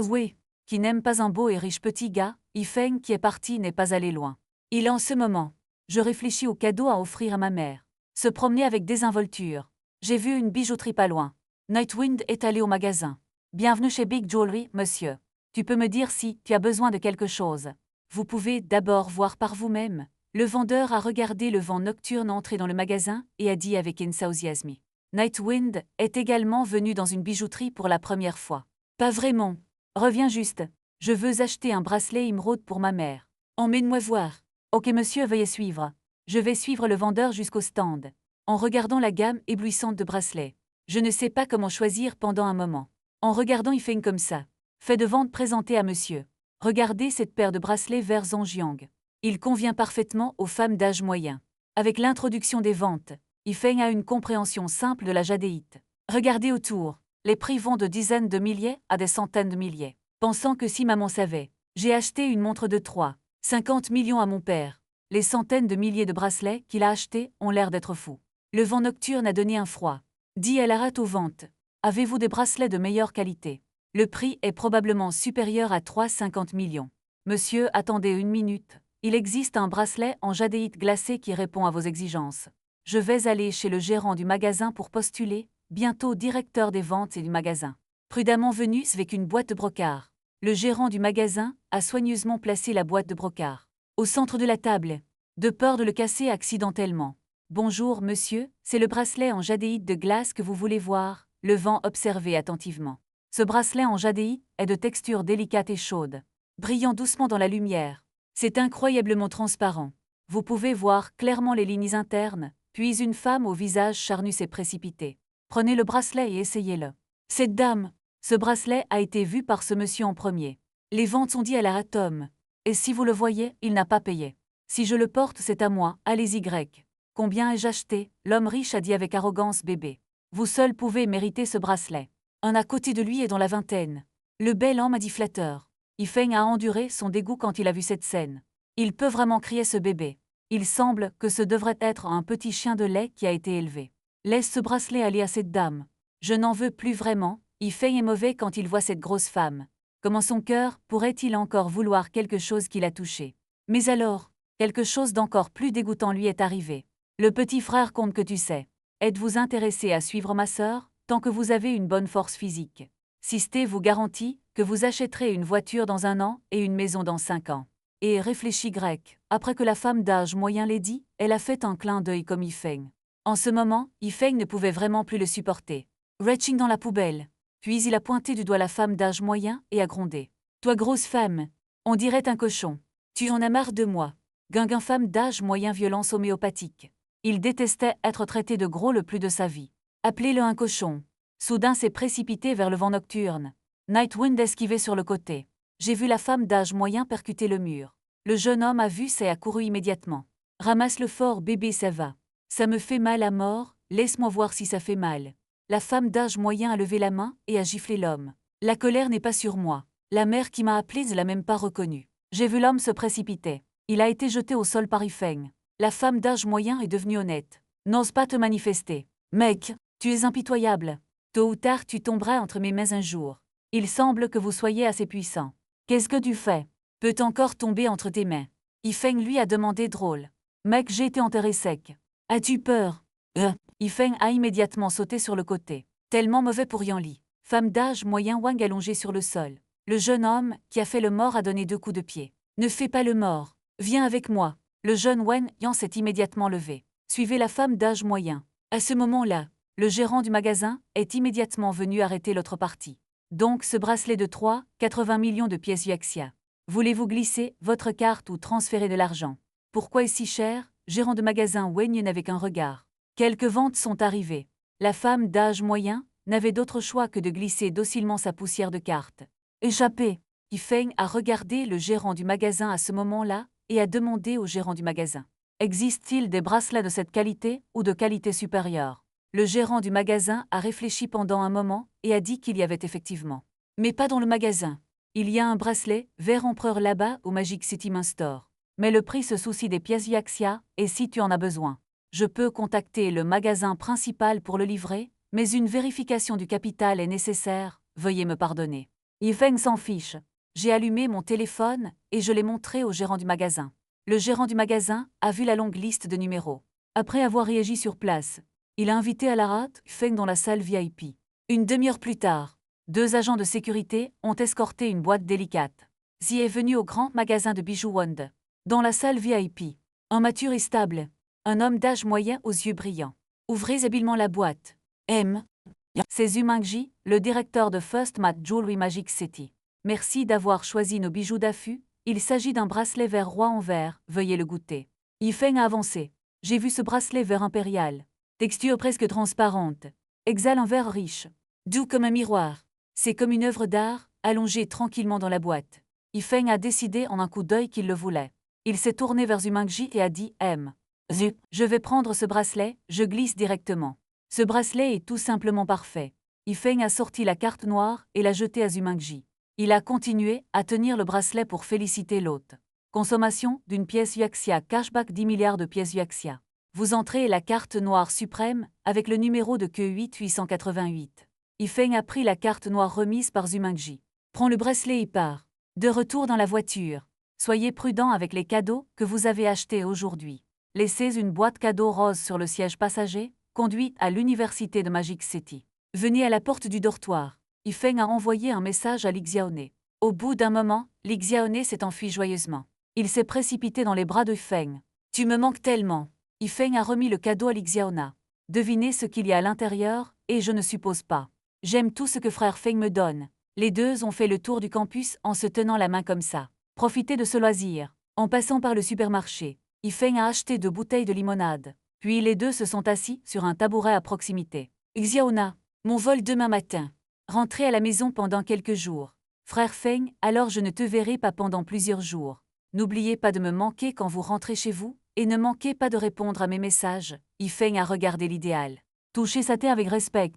Oui, qui n'aime pas un beau et riche petit gars, Yifeng qui est parti n'est pas allé loin. Il est en ce moment. Je réfléchis au cadeau à offrir à ma mère. Se promener avec désinvolture. J'ai vu une bijouterie pas loin. Nightwind est allé au magasin. Bienvenue chez Big Jewelry, monsieur. Tu peux me dire si tu as besoin de quelque chose. Vous pouvez d'abord voir par vous-même. Le vendeur a regardé le vent nocturne entrer dans le magasin et a dit avec enthousiasme. Nightwind est également venu dans une bijouterie pour la première fois. Pas vraiment. Reviens juste. Je veux acheter un bracelet émeraude pour ma mère. Emmène-moi voir. Ok monsieur, veuillez suivre. Je vais suivre le vendeur jusqu'au stand. En regardant la gamme éblouissante de bracelets. Je ne sais pas comment choisir pendant un moment. En regardant Yifeng comme ça. Fait de vente présenté à monsieur. Regardez cette paire de bracelets vert Zhangjiang. Il convient parfaitement aux femmes d'âge moyen. Avec l'introduction des ventes, Yifeng a une compréhension simple de la jadéite. Regardez autour. Les prix vont de dizaines de milliers à des centaines de milliers. Pensant que si maman savait, j'ai acheté une montre de 3,50 millions à mon père. Les centaines de milliers de bracelets qu'il a achetés ont l'air d'être fous. Le vent nocturne a donné un froid. Dit elle arrête aux ventes. Avez-vous des bracelets de meilleure qualité? Le prix est probablement supérieur à 3,50 millions. Monsieur, attendez une minute. Il existe un bracelet en jadéite glacé qui répond à vos exigences. Je vais aller chez le gérant du magasin pour postuler, bientôt directeur des ventes et du magasin. Prudemment venu avec une boîte de brocart. Le gérant du magasin a soigneusement placé la boîte de brocart au centre de la table, de peur de le casser accidentellement. Bonjour monsieur, c'est le bracelet en jadéite de glace que vous voulez voir. Le vent observait attentivement. Ce bracelet en jadéite est de texture délicate et chaude, brillant doucement dans la lumière. C'est incroyablement transparent. Vous pouvez voir clairement les lignes internes, puis une femme au visage charnu s'est précipitée. Prenez le bracelet et essayez-le. Cette dame, ce bracelet a été vu par ce monsieur en premier. Les ventes sont dites à la atome. Et si vous le voyez, il n'a pas payé. Si je le porte, c'est à moi, allez Y. Combien ai-je acheté? L'homme riche a dit avec arrogance bébé. Vous seul pouvez mériter ce bracelet. Un à côté de lui est dans la vingtaine. Le bel homme a dit flatteur. Yifeng a enduré son dégoût quand il a vu cette scène. Il peut vraiment crier ce bébé. Il semble que ce devrait être un petit chien de lait qui a été élevé. Laisse ce bracelet aller à cette dame. Je n'en veux plus vraiment. Yifeng est mauvais quand il voit cette grosse femme. Comment son cœur pourrait-il encore vouloir quelque chose qui l'a touché? Mais alors, quelque chose d'encore plus dégoûtant lui est arrivé. Le petit frère compte que tu sais. Êtes-vous intéressé à suivre ma sœur, tant que vous avez une bonne force physique? Sisté vous garantit que vous achèterez une voiture dans 1 an et une maison dans 5 ans. Et réfléchit Grec. Après que la femme d'âge moyen l'ait dit, elle a fait un clin d'œil comme Yifeng. En ce moment, Yifeng ne pouvait vraiment plus le supporter. Retching dans la poubelle. Puis il a pointé du doigt la femme d'âge moyen et a grondé. Toi grosse femme, on dirait un cochon. Tu en as marre de moi. Guinguin femme d'âge moyen violence homéopathique. Il détestait être traité de gros le plus de sa vie. Appelez-le un cochon. Soudain s'est précipité vers le vent nocturne. Nightwind esquivait sur le côté. J'ai vu la femme d'âge moyen percuter le mur. Le jeune homme a vu ça et a couru immédiatement. Ramasse le fort bébé, ça va. Ça me fait mal à mort, laisse-moi voir si ça fait mal. La femme d'âge moyen a levé la main et a giflé l'homme. La colère n'est pas sur moi. La mère qui m'a appelé ne l'a même pas reconnu. J'ai vu l'homme se précipiter. Il a été jeté au sol par Yifeng. La femme d'âge moyen est devenue honnête. N'ose pas te manifester. Mec, tu es impitoyable. Tôt ou tard tu tomberas entre mes mains un jour. Il semble que vous soyez assez puissant. Qu'est-ce que tu fais? Peut encore tomber entre tes mains. Yifeng lui a demandé drôle. Mec, j'ai été enterré sec. As-tu peur? Yifeng a immédiatement sauté sur le côté. Tellement mauvais pour Yanli. Femme d'âge moyen Wang allongée sur le sol. Le jeune homme, qui a fait le mort, a donné 2 coups de pied. Ne fais pas le mort. Viens avec moi. Le jeune Wen Yan s'est immédiatement levé. Suivez la femme d'âge moyen. À ce moment-là, le gérant du magasin est immédiatement venu arrêter l'autre partie. Donc ce bracelet de 80 millions de pièces Yuexia. Voulez-vous glisser votre carte ou transférer de l'argent? Pourquoi est-ce si cher? Gérant de magasin Wen Yan avec un regard. Quelques ventes sont arrivées. La femme d'âge moyen n'avait d'autre choix que de glisser docilement sa poussière de cartes. Échappé. Yifeng a regardé le gérant du magasin à ce moment-là et a demandé au gérant du magasin. Existe-t-il des bracelets de cette qualité ou de qualité supérieure? Le gérant du magasin a réfléchi pendant un moment et a dit qu'il y avait effectivement. Mais pas dans le magasin. Il y a un bracelet vert empereur là-bas au Magic City Main Store. Mais le prix se soucie des pièces Yuexia et si tu en as besoin, je peux contacter le magasin principal pour le livrer, mais une vérification du capital est nécessaire, veuillez me pardonner. Yifeng s'en fiche. J'ai allumé mon téléphone et je l'ai montré au gérant du magasin. Le gérant du magasin a vu la longue liste de numéros. Après avoir réagi sur place, il a invité à la rate Feng dans la salle VIP. Une demi-heure plus tard, 2 agents de sécurité ont escorté une boîte délicate. Zi est venu au grand magasin de bijoux Wand. Dans la salle VIP, un mature et stable, un homme d'âge moyen aux yeux brillants. Ouvrez habilement la boîte. C'est Zhu Mingji, le directeur de First Mat Jewelry Magic City. Merci d'avoir choisi nos bijoux d'affût. Il s'agit d'un bracelet vert roi en verre, veuillez le goûter. Yifeng a avancé. J'ai vu ce bracelet vert impérial. Texture presque transparente. Exhale un verre riche. Doux comme un miroir. C'est comme une œuvre d'art, allongée tranquillement dans la boîte. Yifeng a décidé en un coup d'œil qu'il le voulait. Il s'est tourné vers Zhu Mingji et a dit Zhu, je vais prendre ce bracelet, je glisse directement. Ce bracelet est tout simplement parfait. Yifeng a sorti la carte noire et l'a jetée à Zhu Mingji. Il a continué à tenir le bracelet pour féliciter l'hôte. Consommation d'une pièce Yuexia, cashback 10 milliards de pièces Yuexia. Vous entrez la carte noire suprême avec le numéro de queue 8888. Yifeng a pris la carte noire remise par Zhu Mingji. Prends le bracelet et part. De retour dans la voiture. Soyez prudent avec les cadeaux que vous avez achetés aujourd'hui. Laissez une boîte cadeau rose sur le siège passager, conduite à l'université de Magic City. Venez à la porte du dortoir. Yifeng a envoyé un message à Li Xiaoné. Au bout d'un moment, Li Xiaoné s'est enfui joyeusement. Il s'est précipité dans les bras de Yifeng. Tu me manques tellement. Yifeng a remis le cadeau à Li Xiaona. Devinez ce qu'il y a à l'intérieur, et je ne suppose pas. J'aime tout ce que frère Feng me donne. Les deux ont fait le tour du campus en se tenant la main comme ça. Profitez de ce loisir. En passant par le supermarché, Yifeng a acheté 2 bouteilles de limonade. Puis les deux se sont assis sur un tabouret à proximité. Xiaona, mon vol demain matin. Rentrez à la maison pendant quelques jours. Frère Feng, alors je ne te verrai pas pendant plusieurs jours. N'oubliez pas de me manquer quand vous rentrez chez vous, et ne manquez pas de répondre à mes messages. Yifeng a regardé l'idéal. Touchez sa terre avec respect.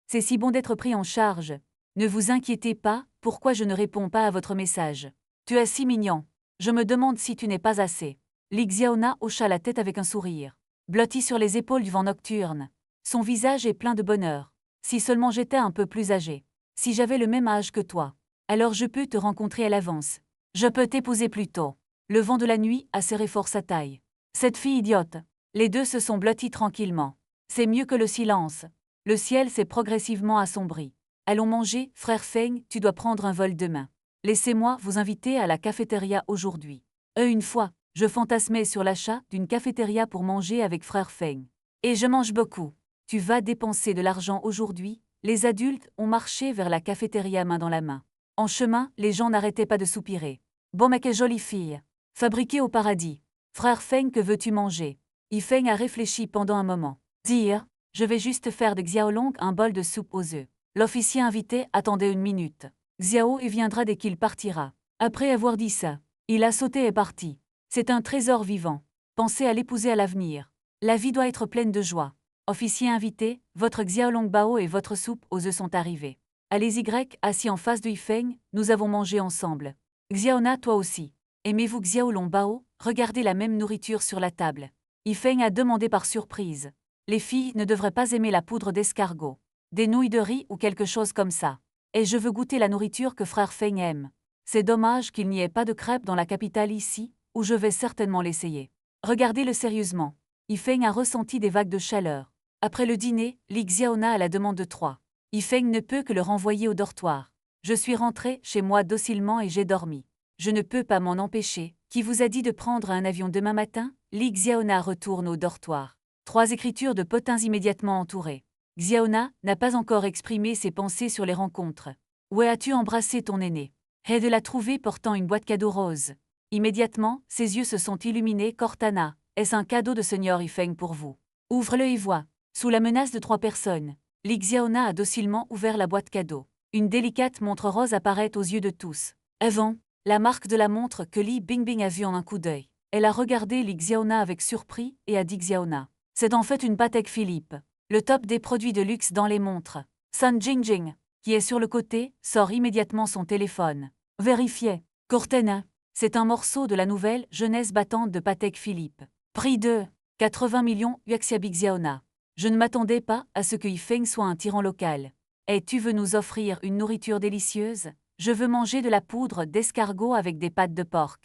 C'est si bon d'être pris en charge. Ne vous inquiétez pas, pourquoi je ne réponds pas à votre message. Tu es si mignon. Je me demande si tu n'es pas assez. Li Xiaona hocha la tête avec un sourire. Blotti sur les épaules du vent nocturne. Son visage est plein de bonheur. Si seulement j'étais un peu plus âgé. Si j'avais le même âge que toi. Alors je peux te rencontrer à l'avance. Je peux t'épouser plus tôt. Le vent de la nuit a serré fort sa taille. Cette fille idiote. Les deux se sont blottis tranquillement. C'est mieux que le silence. Le ciel s'est progressivement assombri. Allons manger, frère Feng, tu dois prendre un vol demain. Laissez-moi vous inviter à la cafétéria aujourd'hui. Une fois, je fantasmais sur l'achat d'une cafétéria pour manger avec frère Feng. Et je mange beaucoup. Tu vas dépenser de l'argent aujourd'hui. Les adultes ont marché vers la cafétéria main dans la main. En chemin, les gens n'arrêtaient pas de soupirer. Bon mais quelle jolie fille. Fabriquée au paradis. Frère Feng, que veux-tu manger? Yifeng a réfléchi pendant un moment. Dire, je vais juste faire de Xiaolong un bol de soupe aux œufs. L'officier invité attendait 1 minute. Xiao y viendra dès qu'il partira. Après avoir dit ça, il a sauté et est parti. C'est un trésor vivant. Pensez à l'épouser à l'avenir. La vie doit être pleine de joie. Officier invité, votre Xiaolong Bao et votre soupe aux œufs sont arrivés. Allez Y, assis en face de Yifeng, nous avons mangé ensemble. Xiaona, toi aussi. Aimez-vous Xiao Longbao? Regardez la même nourriture sur la table. Yifeng a demandé par surprise. Les filles ne devraient pas aimer la poudre d'escargot. Des nouilles de riz ou quelque chose comme ça. Et je veux goûter la nourriture que frère Feng aime. C'est dommage qu'il n'y ait pas de crêpes dans la capitale ici, où je vais certainement l'essayer. Regardez-le sérieusement. Yifeng a ressenti des vagues de chaleur. Après le dîner, Li Xiaona a la demande de 3. Yifeng ne peut que le renvoyer au dortoir. Je suis rentré chez moi docilement et j'ai dormi. Je ne peux pas m'en empêcher. Qui vous a dit de prendre un avion demain matin? Li Xiaona retourne au dortoir. 3 écritures de potins immédiatement entourées. Xiaona n'a pas encore exprimé ses pensées sur les rencontres. Où as-tu embrassé ton aîné? Ed l'a trouvé portant une boîte cadeau rose. Immédiatement, ses yeux se sont illuminés. Cortana, est-ce un cadeau de Seigneur Yifeng pour vous? Ouvre-le et vois. Sous la menace de 3 personnes, Li Xiaona a docilement ouvert la boîte cadeau. Une délicate montre rose apparaît aux yeux de tous. Avant, la marque de la montre que Li Bingbing a vue en un coup d'œil. Elle a regardé Li Xiaona avec surpris et a dit Xiaona. C'est en fait une Patek Philippe. Le top des produits de luxe dans les montres. Sun Jingjing, qui est sur le côté, sort immédiatement son téléphone. Vérifiez. Cortana. C'est un morceau de la nouvelle jeunesse battante de Patek Philippe. Prix de 80 millions Yuxiabi Xiaona. Je ne m'attendais pas à ce que Yifeng soit un tyran local. Et tu veux nous offrir une nourriture délicieuse? Je veux manger de la poudre d'escargot avec des pâtes de porc.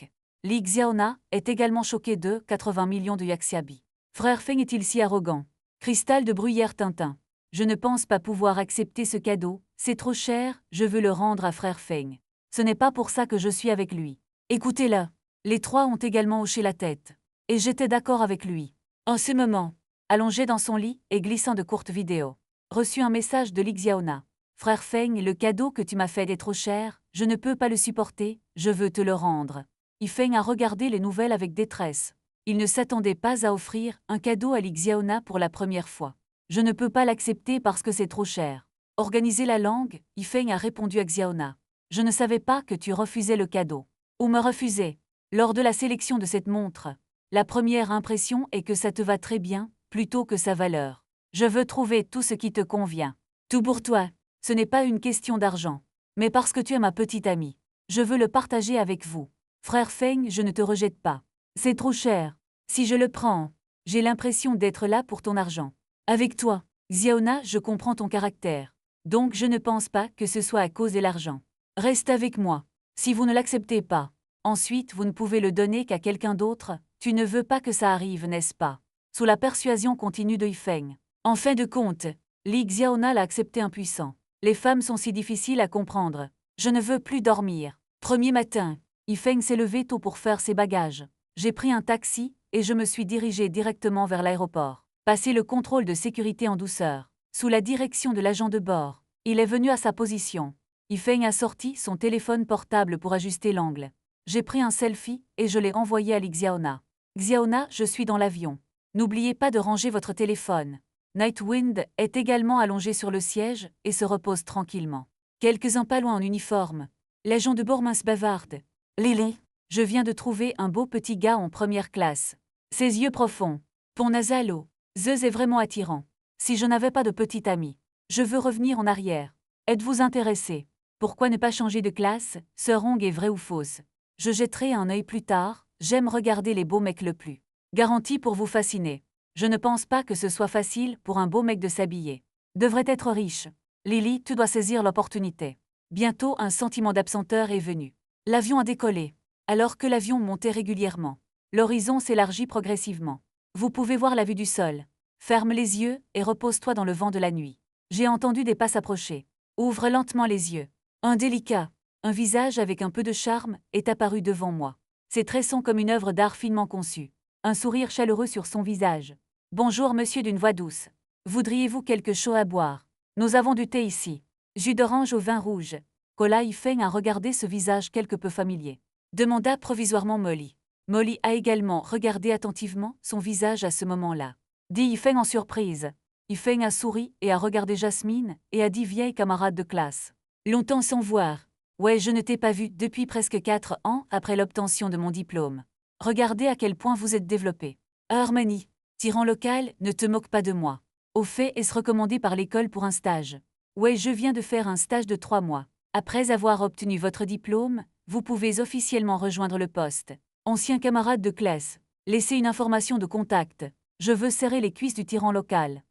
Li Xiaona est également choqué de 80 millions de Yuxiabi. Frère Feng est-il si arrogant? Cristal de bruyère Tintin. Je ne pense pas pouvoir accepter ce cadeau, c'est trop cher, je veux le rendre à frère Feng. Ce n'est pas pour ça que je suis avec lui. Écoutez-le. Les 3 ont également hoché la tête. Et j'étais d'accord avec lui. En ce moment, allongé dans son lit et glissant de courtes vidéos, reçu un message de Li Xiaona. Frère Feng, le cadeau que tu m'as fait est trop cher, je ne peux pas le supporter, je veux te le rendre. Yifeng a regardé les nouvelles avec détresse. Il ne s'attendait pas à offrir un cadeau à Li Xiaona pour la première fois. Je ne peux pas l'accepter parce que c'est trop cher. Organiser la langue, Yifeng a répondu à Xiaona. Je ne savais pas que tu refusais le cadeau. Ou me refusais. Lors de la sélection de cette montre, la première impression est que ça te va très bien, plutôt que sa valeur. Je veux trouver tout ce qui te convient. Tout pour toi. Ce n'est pas une question d'argent. Mais parce que tu es ma petite amie. Je veux le partager avec vous. Frère Feng, je ne te rejette pas. C'est trop cher. Si je le prends, j'ai l'impression d'être là pour ton argent. Avec toi, Xiaona, je comprends ton caractère. Donc je ne pense pas que ce soit à cause de l'argent. Reste avec moi. Si vous ne l'acceptez pas, ensuite vous ne pouvez le donner qu'à quelqu'un d'autre, tu ne veux pas que ça arrive, n'est-ce pas? Sous la persuasion continue de Yifeng. En fin de compte, Li Xiaona l'a accepté impuissant. Les femmes sont si difficiles à comprendre. Je ne veux plus dormir. Premier matin, Yifeng s'est levé tôt pour faire ses bagages. J'ai pris un taxi et je me suis dirigé directement vers l'aéroport. Passé le contrôle de sécurité en douceur, sous la direction de l'agent de bord, il est venu à sa position. Yifeng a sorti son téléphone portable pour ajuster l'angle. J'ai pris un selfie et je l'ai envoyé à Li Xiaona. Xiaona, je suis dans l'avion. N'oubliez pas de ranger votre téléphone. Nightwind est également allongé sur le siège et se repose tranquillement. Quelques-uns pas loin en uniforme. L'agent de bord mince bavarde. Lily, je viens de trouver un beau petit gars en première classe. Ses yeux profonds. Pont nasalo. Zeus est vraiment attirant. Si je n'avais pas de petit ami. Je veux revenir en arrière. Êtes-vous intéressé? Pourquoi ne pas changer de classe? Sœur Hong est vraie ou fausse? Je jetterai un œil plus tard, j'aime regarder les beaux mecs le plus. Garantie pour vous fasciner. Je ne pense pas que ce soit facile pour un beau mec de s'habiller. Devrait être riche. Lily, tu dois saisir l'opportunité. Bientôt un sentiment d'absenteur est venu. L'avion a décollé. Alors que l'avion montait régulièrement, l'horizon s'élargit progressivement. Vous pouvez voir la vue du sol. Ferme les yeux et repose-toi dans le vent de la nuit. J'ai entendu des pas s'approcher. Ouvre lentement les yeux. Un délicat, un visage avec un peu de charme est apparu devant moi. Ses traits sont comme une œuvre d'art finement conçue. Un sourire chaleureux sur son visage. Bonjour monsieur d'une voix douce. Voudriez-vous quelque chose à boire? Nous avons du thé ici. Jus d'orange au vin rouge. Kola Yifeng a regardé ce visage quelque peu familier. Demanda provisoirement Molly. Molly a également regardé attentivement son visage à ce moment-là. Dit Yifeng en surprise. Yifeng a souri et a regardé Jasmine et a dit vieille camarade de classe. Longtemps sans voir. Ouais, je ne t'ai pas vu depuis presque 4 ans après l'obtention de mon diplôme. Regardez à quel point vous êtes développé. Harmony, tyran local, ne te moque pas de moi. Au fait, est-ce recommandé par l'école pour un stage? Ouais, je viens de faire un stage de 3 mois. Après avoir obtenu votre diplôme, vous pouvez officiellement rejoindre le poste. Ancien camarade de classe. Laissez une information de contact. Je veux serrer les cuisses du tyran local.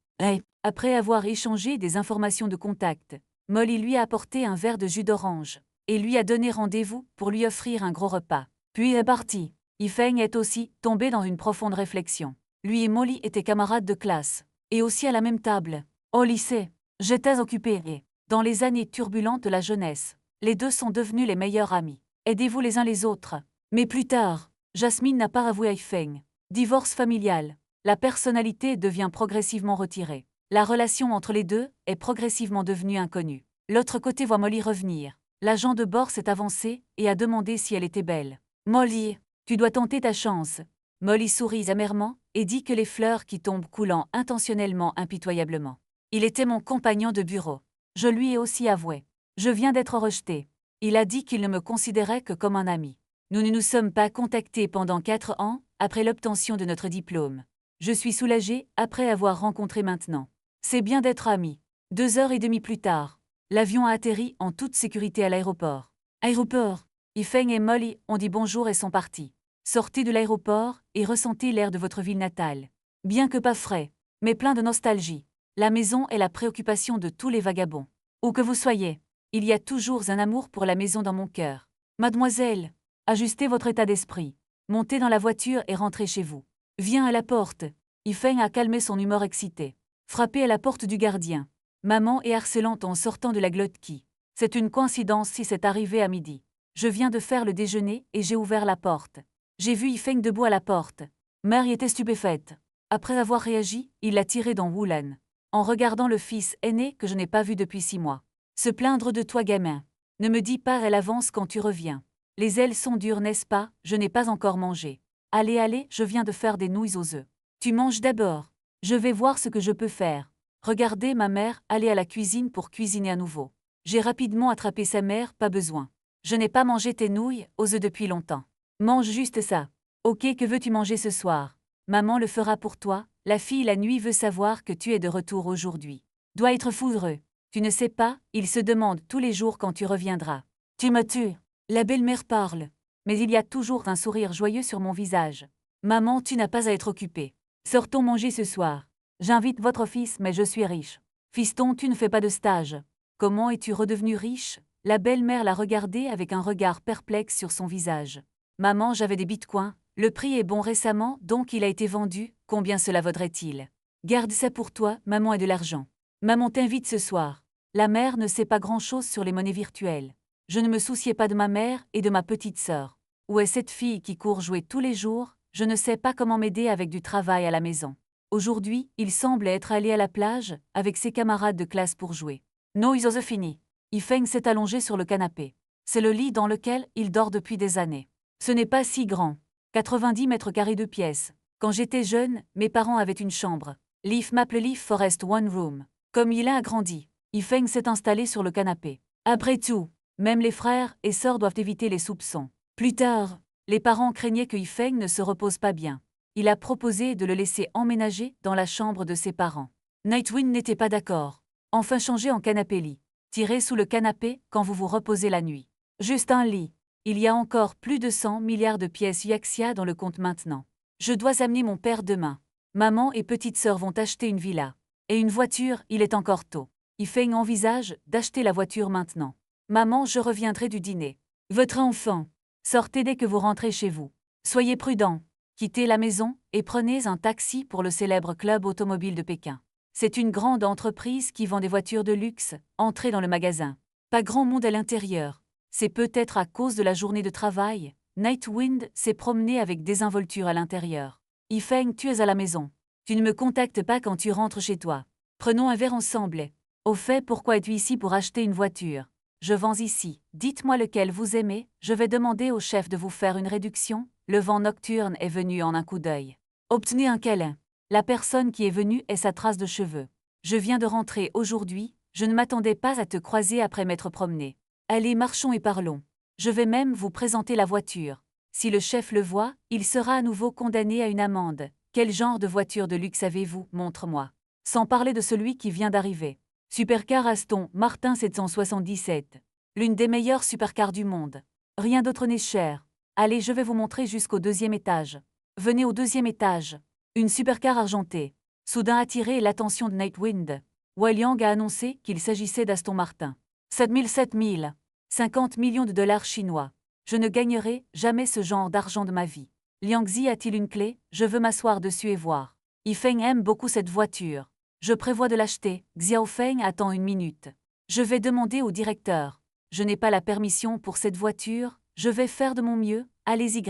Après avoir échangé des informations de contact, Molly lui a apporté un verre de jus d'orange et lui a donné rendez-vous pour lui offrir un gros repas. Puis est parti. Yifeng est aussi tombé dans une profonde réflexion. Lui et Molly étaient camarades de classe, et aussi à la même table. Au lycée, j'étais occupée et, dans les années turbulentes de la jeunesse, les deux sont devenus les meilleurs amis. Aidez-vous les uns les autres. Mais plus tard, Jasmine n'a pas avoué à Yifeng. Divorce familial. La personnalité devient progressivement retirée. La relation entre les deux est progressivement devenue inconnue. L'autre côté voit Molly revenir. L'agent de bord s'est avancé et a demandé si elle était belle. Molly, tu dois tenter ta chance. Molly sourit amèrement et dit que les fleurs qui tombent coulant intentionnellement impitoyablement. Il était mon compagnon de bureau. Je lui ai aussi avoué. Je viens d'être rejetée. Il a dit qu'il ne me considérait que comme un ami. Nous ne nous sommes pas contactés pendant 4 ans après l'obtention de notre diplôme. Je suis soulagée après avoir rencontré maintenant. C'est bien d'être amis. 2 heures et demie plus tard, l'avion a atterri en toute sécurité à l'aéroport. Aéroport. Yifeng et Molly ont dit bonjour et sont partis. Sortez de l'aéroport et ressentez l'air de votre ville natale. Bien que pas frais, mais plein de nostalgie. La maison est la préoccupation de tous les vagabonds. Où que vous soyez, il y a toujours un amour pour la maison dans mon cœur. Mademoiselle, ajustez votre état d'esprit. Montez dans la voiture et rentrez chez vous. Viens à la porte. Yifeng a calmé son humeur excitée. Frappez à la porte du gardien. Maman est harcelante en sortant de la glotki. C'est une coïncidence si c'est arrivé à midi. Je viens de faire le déjeuner et j'ai ouvert la porte. J'ai vu Yifeng debout à la porte. Mère y était stupéfaite. Après avoir réagi, il l'a tiré dans Wulan. En regardant le fils aîné que je n'ai pas vu depuis 6 mois. Se plaindre de toi, gamin. Ne me dis pas elle avance quand tu reviens. Les ailes sont dures, n'est-ce pas? Je n'ai pas encore mangé. Allez, allez, je viens de faire des nouilles aux œufs. Tu manges d'abord. Je vais voir ce que je peux faire. Regardez ma mère aller à la cuisine pour cuisiner à nouveau. J'ai rapidement attrapé sa mère, pas besoin. Je n'ai pas mangé tes nouilles aux œufs depuis longtemps. Mange juste ça. Ok, que veux-tu manger ce soir? Maman le fera pour toi. La fille la nuit veut savoir que tu es de retour aujourd'hui. Doit être foudreux. Tu ne sais pas, il se demande tous les jours quand tu reviendras. Tu me tues. La belle-mère parle. Mais il y a toujours un sourire joyeux sur mon visage. Maman, tu n'as pas à être occupée. Sortons manger ce soir. J'invite votre fils, mais je suis riche. Fiston, tu ne fais pas de stage. Comment es-tu redevenu riche? La belle-mère l'a regardé avec un regard perplexe sur son visage. Maman, j'avais des bitcoins. Le prix est bon récemment, donc il a été vendu. Combien cela vaudrait-il? Garde ça pour toi, maman a de l'argent. Maman t'invite ce soir. La mère ne sait pas grand-chose sur les monnaies virtuelles. Je ne me souciais pas de ma mère et de ma petite sœur. Où est cette fille qui court jouer tous les jours? Je ne sais pas comment m'aider avec du travail à la maison. Aujourd'hui, il semble être allé à la plage avec ses camarades de classe pour jouer. No, ils osent fini. Yifeng s'est allongé sur le canapé. C'est le lit dans lequel il dort depuis des années. Ce n'est pas si grand. 90 mètres carrés de pièces. Quand j'étais jeune, mes parents avaient une chambre. Leaf Maple Leaf Forest One Room. Comme il a agrandi, Yifeng s'est installé sur le canapé. Après tout, même les frères et sœurs doivent éviter les soupçons. Plus tard, les parents craignaient que Yifeng ne se repose pas bien. Il a proposé de le laisser emménager dans la chambre de ses parents. Nightwind n'était pas d'accord. Enfin changé en canapé-lit. Tirez sous le canapé quand vous vous reposez la nuit. Juste un lit. Il y a encore plus de 100 milliards de pièces Yaxia dans le compte maintenant. Je dois amener mon père demain. Maman et petite sœur vont acheter une villa. Et une voiture, il est encore tôt. Yifeng envisage d'acheter la voiture maintenant. Maman, je reviendrai du dîner. Votre enfant. Sortez dès que vous rentrez chez vous. Soyez prudent. Quittez la maison et prenez un taxi pour le célèbre club automobile de Pékin. C'est une grande entreprise qui vend des voitures de luxe. Entrez dans le magasin. Pas grand monde à l'intérieur. C'est peut-être à cause de la journée de travail. Nightwind s'est promené avec désinvolture à l'intérieur. Yifeng, tu es à la maison. Tu ne me contactes pas quand tu rentres chez toi. Prenons un verre ensemble. Au fait, pourquoi es-tu ici pour acheter une voiture? Je vends ici. Dites-moi lequel vous aimez, je vais demander au chef de vous faire une réduction. Le vent nocturne est venu en un coup d'œil. Obtenez un câlin. La personne qui est venue est sa trace de cheveux. Je viens de rentrer aujourd'hui, je ne m'attendais pas à te croiser après m'être promené. Allez, marchons et parlons. Je vais même vous présenter la voiture. Si le chef le voit, il sera à nouveau condamné à une amende. Quel genre de voiture de luxe avez-vous? Montre-moi. Sans parler de celui qui vient d'arriver. Supercar Aston Martin 777. L'une des meilleures supercars du monde. Rien d'autre n'est cher. Allez, je vais vous montrer jusqu'au 2e étage. Venez au 2e étage. Une supercar argentée. Soudain attiré l'attention de Nightwind. Wei Liang a annoncé qu'il s'agissait d'Aston Martin. 7000. 50 millions de dollars chinois. Je ne gagnerai jamais ce genre d'argent de ma vie. Liang Zi a-t-il une clé? Je veux m'asseoir dessus et voir. Yifeng aime beaucoup cette voiture. Je prévois de l'acheter. Xiaofeng attend une minute. Je vais demander au directeur. Je n'ai pas la permission pour cette voiture. Je vais faire de mon mieux. Allez-y.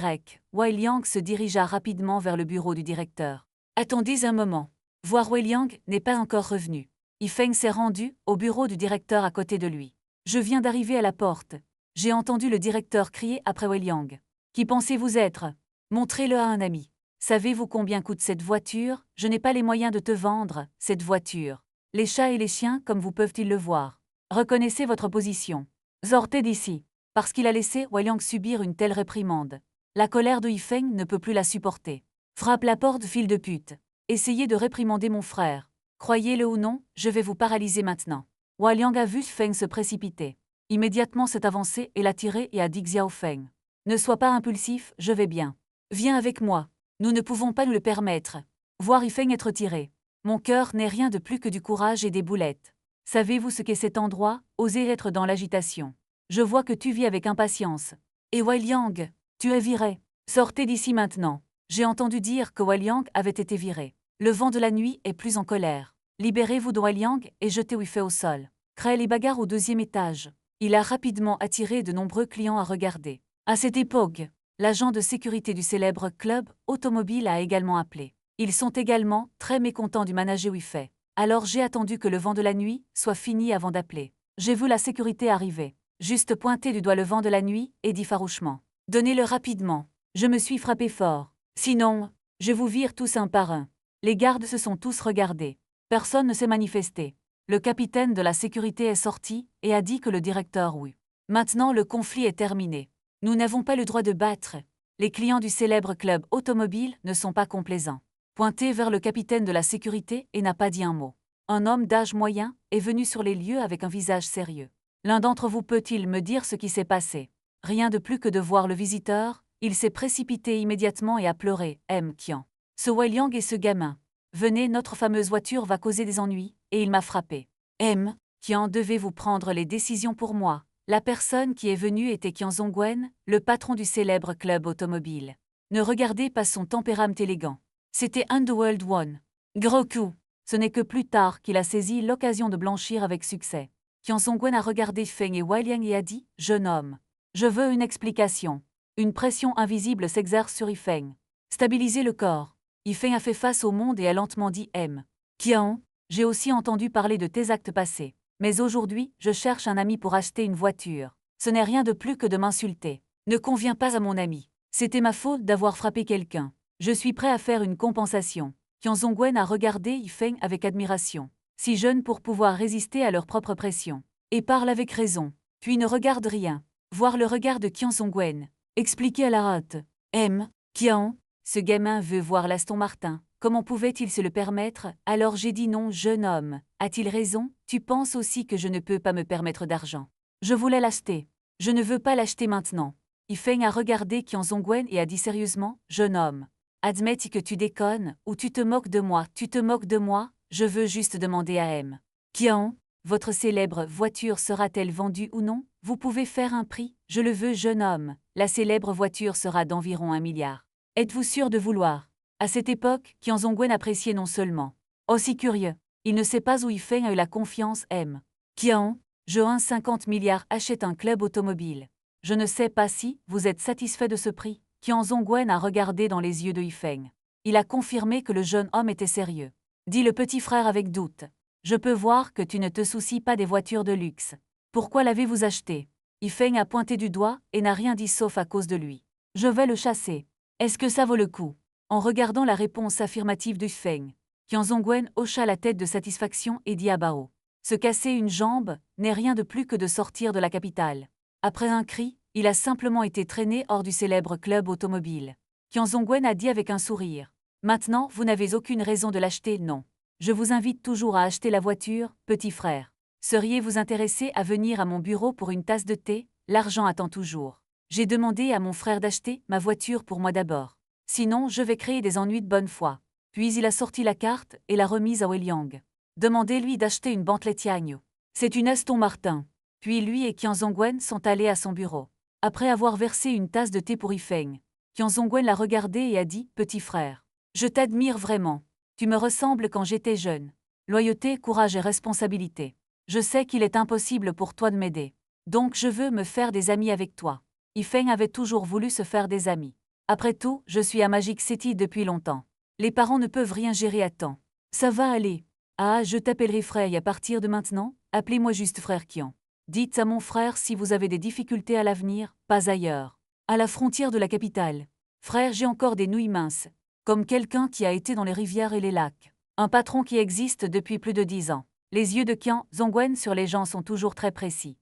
Wei Liang se dirigea rapidement vers le bureau du directeur. Attendez un moment. Voir Wei Liang n'est pas encore revenu. Yifeng s'est rendu au bureau du directeur à côté de lui. Je viens d'arriver à la porte. J'ai entendu le directeur crier après Wei Liang. Qui pensez-vous être? Montrez-le à un ami. Savez-vous combien coûte cette voiture? Je n'ai pas les moyens de te vendre cette voiture. Les chats et les chiens, comme vous peuvent-ils le voir? Reconnaissez votre position. Sortez d'ici. Parce qu'il a laissé Wei Liang subir une telle réprimande. La colère de Yifeng ne peut plus la supporter. Frappe la porte, fille de pute. Essayez de réprimander mon frère. Croyez-le ou non, je vais vous paralyser maintenant. Wei Liang a vu Feng se précipiter. Immédiatement s'est avancé et l'a tiré et a dit Xiaofeng. Ne sois pas impulsif, je vais bien. Viens avec moi. Nous ne pouvons pas nous le permettre. Voir Yifeng être tiré. Mon cœur n'est rien de plus que du courage et des boulettes. Savez-vous ce qu'est cet endroit? Oser être dans l'agitation. Je vois que tu vis avec impatience. Et Wei Liang, tu es viré. Sortez d'ici maintenant. J'ai entendu dire que Wei Liang avait été viré. Le vent de la nuit est plus en colère. Libérez-vous de Wei Liang et jetez Yifeng au sol. Crée les bagarres au 2e étage. Il a rapidement attiré de nombreux clients à regarder. À cette époque, l'agent de sécurité du célèbre club automobile a également appelé. Ils sont également très mécontents du manager Yifeng. Alors j'ai attendu que le vent de la nuit soit fini avant d'appeler. J'ai vu la sécurité arriver. Juste pointer du doigt le vent de la nuit et dit farouchement. Donnez-le rapidement. Je me suis frappé fort. Sinon, je vous vire tous un par un. Les gardes se sont tous regardés. Personne ne s'est manifesté. Le capitaine de la sécurité est sorti et a dit que le directeur oui. Maintenant le conflit est terminé. Nous n'avons pas le droit de battre. Les clients du célèbre club automobile ne sont pas complaisants. Pointé vers le capitaine de la sécurité et n'a pas dit un mot. Un homme d'âge moyen est venu sur les lieux avec un visage sérieux. L'un d'entre vous peut-il me dire ce qui s'est passé? Rien de plus que de voir le visiteur, il s'est précipité immédiatement et a pleuré. M. Qian. Ce Wei Liang et ce gamin. Venez, notre fameuse voiture va causer des ennuis, et il m'a frappé. M. Qian, devez-vous prendre les décisions pour moi? La personne qui est venue était Qian Zhongwen, le patron du célèbre club automobile. Ne regardez pas son tempérament élégant. C'était Underworld One. Gros coup. Ce n'est que plus tard qu'il a saisi l'occasion de blanchir avec succès. Qian Zhongwen a regardé Feng et Wei Liang et a dit « Jeune homme, je veux une explication. » Une pression invisible s'exerce sur Yifeng. Stabilisez le corps. Yifeng a fait face au monde et a lentement dit « M. Qian, j'ai aussi entendu parler de tes actes passés. Mais aujourd'hui, je cherche un ami pour acheter une voiture. Ce n'est rien de plus que de m'insulter. Ne conviens pas à mon ami. C'était ma faute d'avoir frappé quelqu'un. Je suis prêt à faire une compensation. » Qian Zhongwen a regardé Yifeng avec admiration. Si jeune pour pouvoir résister à leur propre pression. Et parle avec raison. Puis ne regarde rien. Voir le regard de Qian Zhongwen. Expliquer à la rate. M. Qian, ce gamin veut voir l'Aston Martin. Comment pouvait-il se le permettre? Alors j'ai dit non, jeune homme. A-t-il raison? Tu penses aussi que je ne peux pas me permettre d'argent. Je voulais l'acheter. Je ne veux pas l'acheter maintenant. Yifeng a regardé Qian Zhongwen et a dit sérieusement, jeune homme. Admets que tu déconnes, ou tu te moques de moi? Tu te moques de moi? Je veux juste demander à M. Qian, votre célèbre voiture sera-t-elle vendue ou non? Vous pouvez faire un prix? Je le veux, jeune homme. La célèbre voiture sera d'environ 1 milliard. Êtes-vous sûr de vouloir? À cette époque, Qian Zhongwen appréciait non seulement. Aussi curieux. Il ne sait pas où Yifeng a eu la confiance. M. Qian, je 50 milliards achète un club automobile. Je ne sais pas si vous êtes satisfait de ce prix. Qian Zhongwen a regardé dans les yeux de Yifeng. Il a confirmé que le jeune homme était sérieux. Dit le petit frère avec doute. Je peux voir que tu ne te soucies pas des voitures de luxe. Pourquoi l'avez-vous acheté? Yifeng a pointé du doigt et n'a rien dit sauf à cause de lui. Je vais le chasser. Est-ce que ça vaut le coup? En regardant la réponse affirmative de Yifeng, Qian Zhongwen hocha la tête de satisfaction et dit à Bao. Se casser une jambe n'est rien de plus que de sortir de la capitale. Après un cri, il a simplement été traîné hors du célèbre club automobile. Qian Zhongwen a dit avec un sourire. Maintenant, vous n'avez aucune raison de l'acheter, non. Je vous invite toujours à acheter la voiture, petit frère. Seriez-vous intéressé à venir à mon bureau pour une tasse de thé? L'argent attend toujours. J'ai demandé à mon frère d'acheter ma voiture pour moi d'abord. Sinon, je vais créer des ennuis de bonne foi. Puis il a sorti la carte et l'a remise à Wei-Liang. Demandez-lui d'acheter une Bentley Tianyu. C'est une Aston Martin. Puis lui et Qian Zongwen sont allés à son bureau. Après avoir versé une tasse de thé pour Yifeng, Qian Zongwen l'a regardé et a dit « Petit frère, je t'admire vraiment. Tu me ressembles quand j'étais jeune. Loyauté, courage et responsabilité. Je sais qu'il est impossible pour toi de m'aider. Donc je veux me faire des amis avec toi. » Yifeng avait toujours voulu se faire des amis. Après tout, je suis à Magic City depuis longtemps. Les parents ne peuvent rien gérer à temps. Ça va aller. Ah, je t'appellerai Frey à partir de maintenant, appelez-moi juste frère Qian. Dites à mon frère si vous avez des difficultés à l'avenir, pas ailleurs. À la frontière de la capitale. Frère, j'ai encore des nouilles minces. Comme quelqu'un qui a été dans les rivières et les lacs. Un patron qui existe depuis plus de 10 ans. Les yeux de Qian Zongwen sur les gens sont toujours très précis.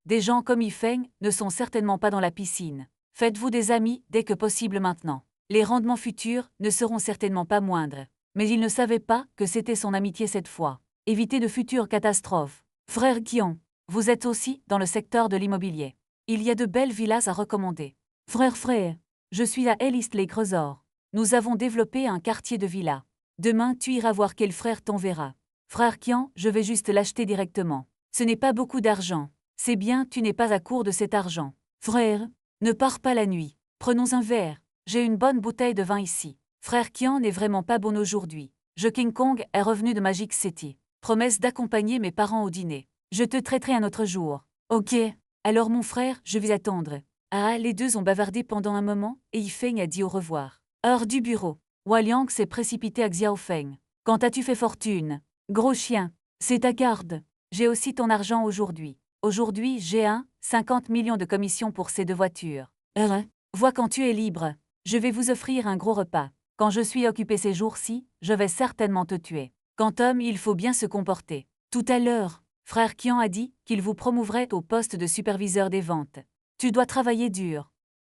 Des gens comme Yifeng ne sont certainement pas dans la piscine. Faites-vous des amis dès que possible maintenant. Les rendements futurs ne seront certainement pas moindres. Mais il ne savait pas que c'était son amitié cette fois. Évitez de futures catastrophes. Frère Qian, vous êtes aussi dans le secteur de l'immobilier. Il y a de belles villas à recommander. Frère, je suis à East Lake Resort. Nous avons développé un quartier de villas. Demain, tu iras voir quel frère t'enverra. Frère Qian, je vais juste l'acheter directement. Ce n'est pas beaucoup d'argent. C'est bien, tu n'es pas à court de cet argent. Frère, ne pars pas la nuit. Prenons un verre. J'ai une bonne bouteille de vin ici. Frère Qian n'est vraiment pas bon aujourd'hui. King Kong est revenu de Magic City. Promesse d'accompagner mes parents au dîner. Je te traiterai un autre jour. Ok. Alors mon frère, je vais attendre. Ah, les deux ont bavardé pendant un moment, et Yifeng a dit au revoir. Heure du bureau. Wei-Liang s'est précipité à Xiaofeng. Quand as-tu fait fortune? Gros chien. C'est ta garde. J'ai aussi ton argent aujourd'hui. Aujourd'hui, j'ai 50 millions de commissions pour ces deux voitures. Vois quand tu es libre. Je vais vous offrir un gros repas. Quand je suis occupé ces jours-ci, je vais certainement te tuer. Quant homme, il faut bien se comporter. Tout à l'heure, frère Qian a dit qu'il vous promouvrait au poste de superviseur des ventes. Tu dois travailler dur.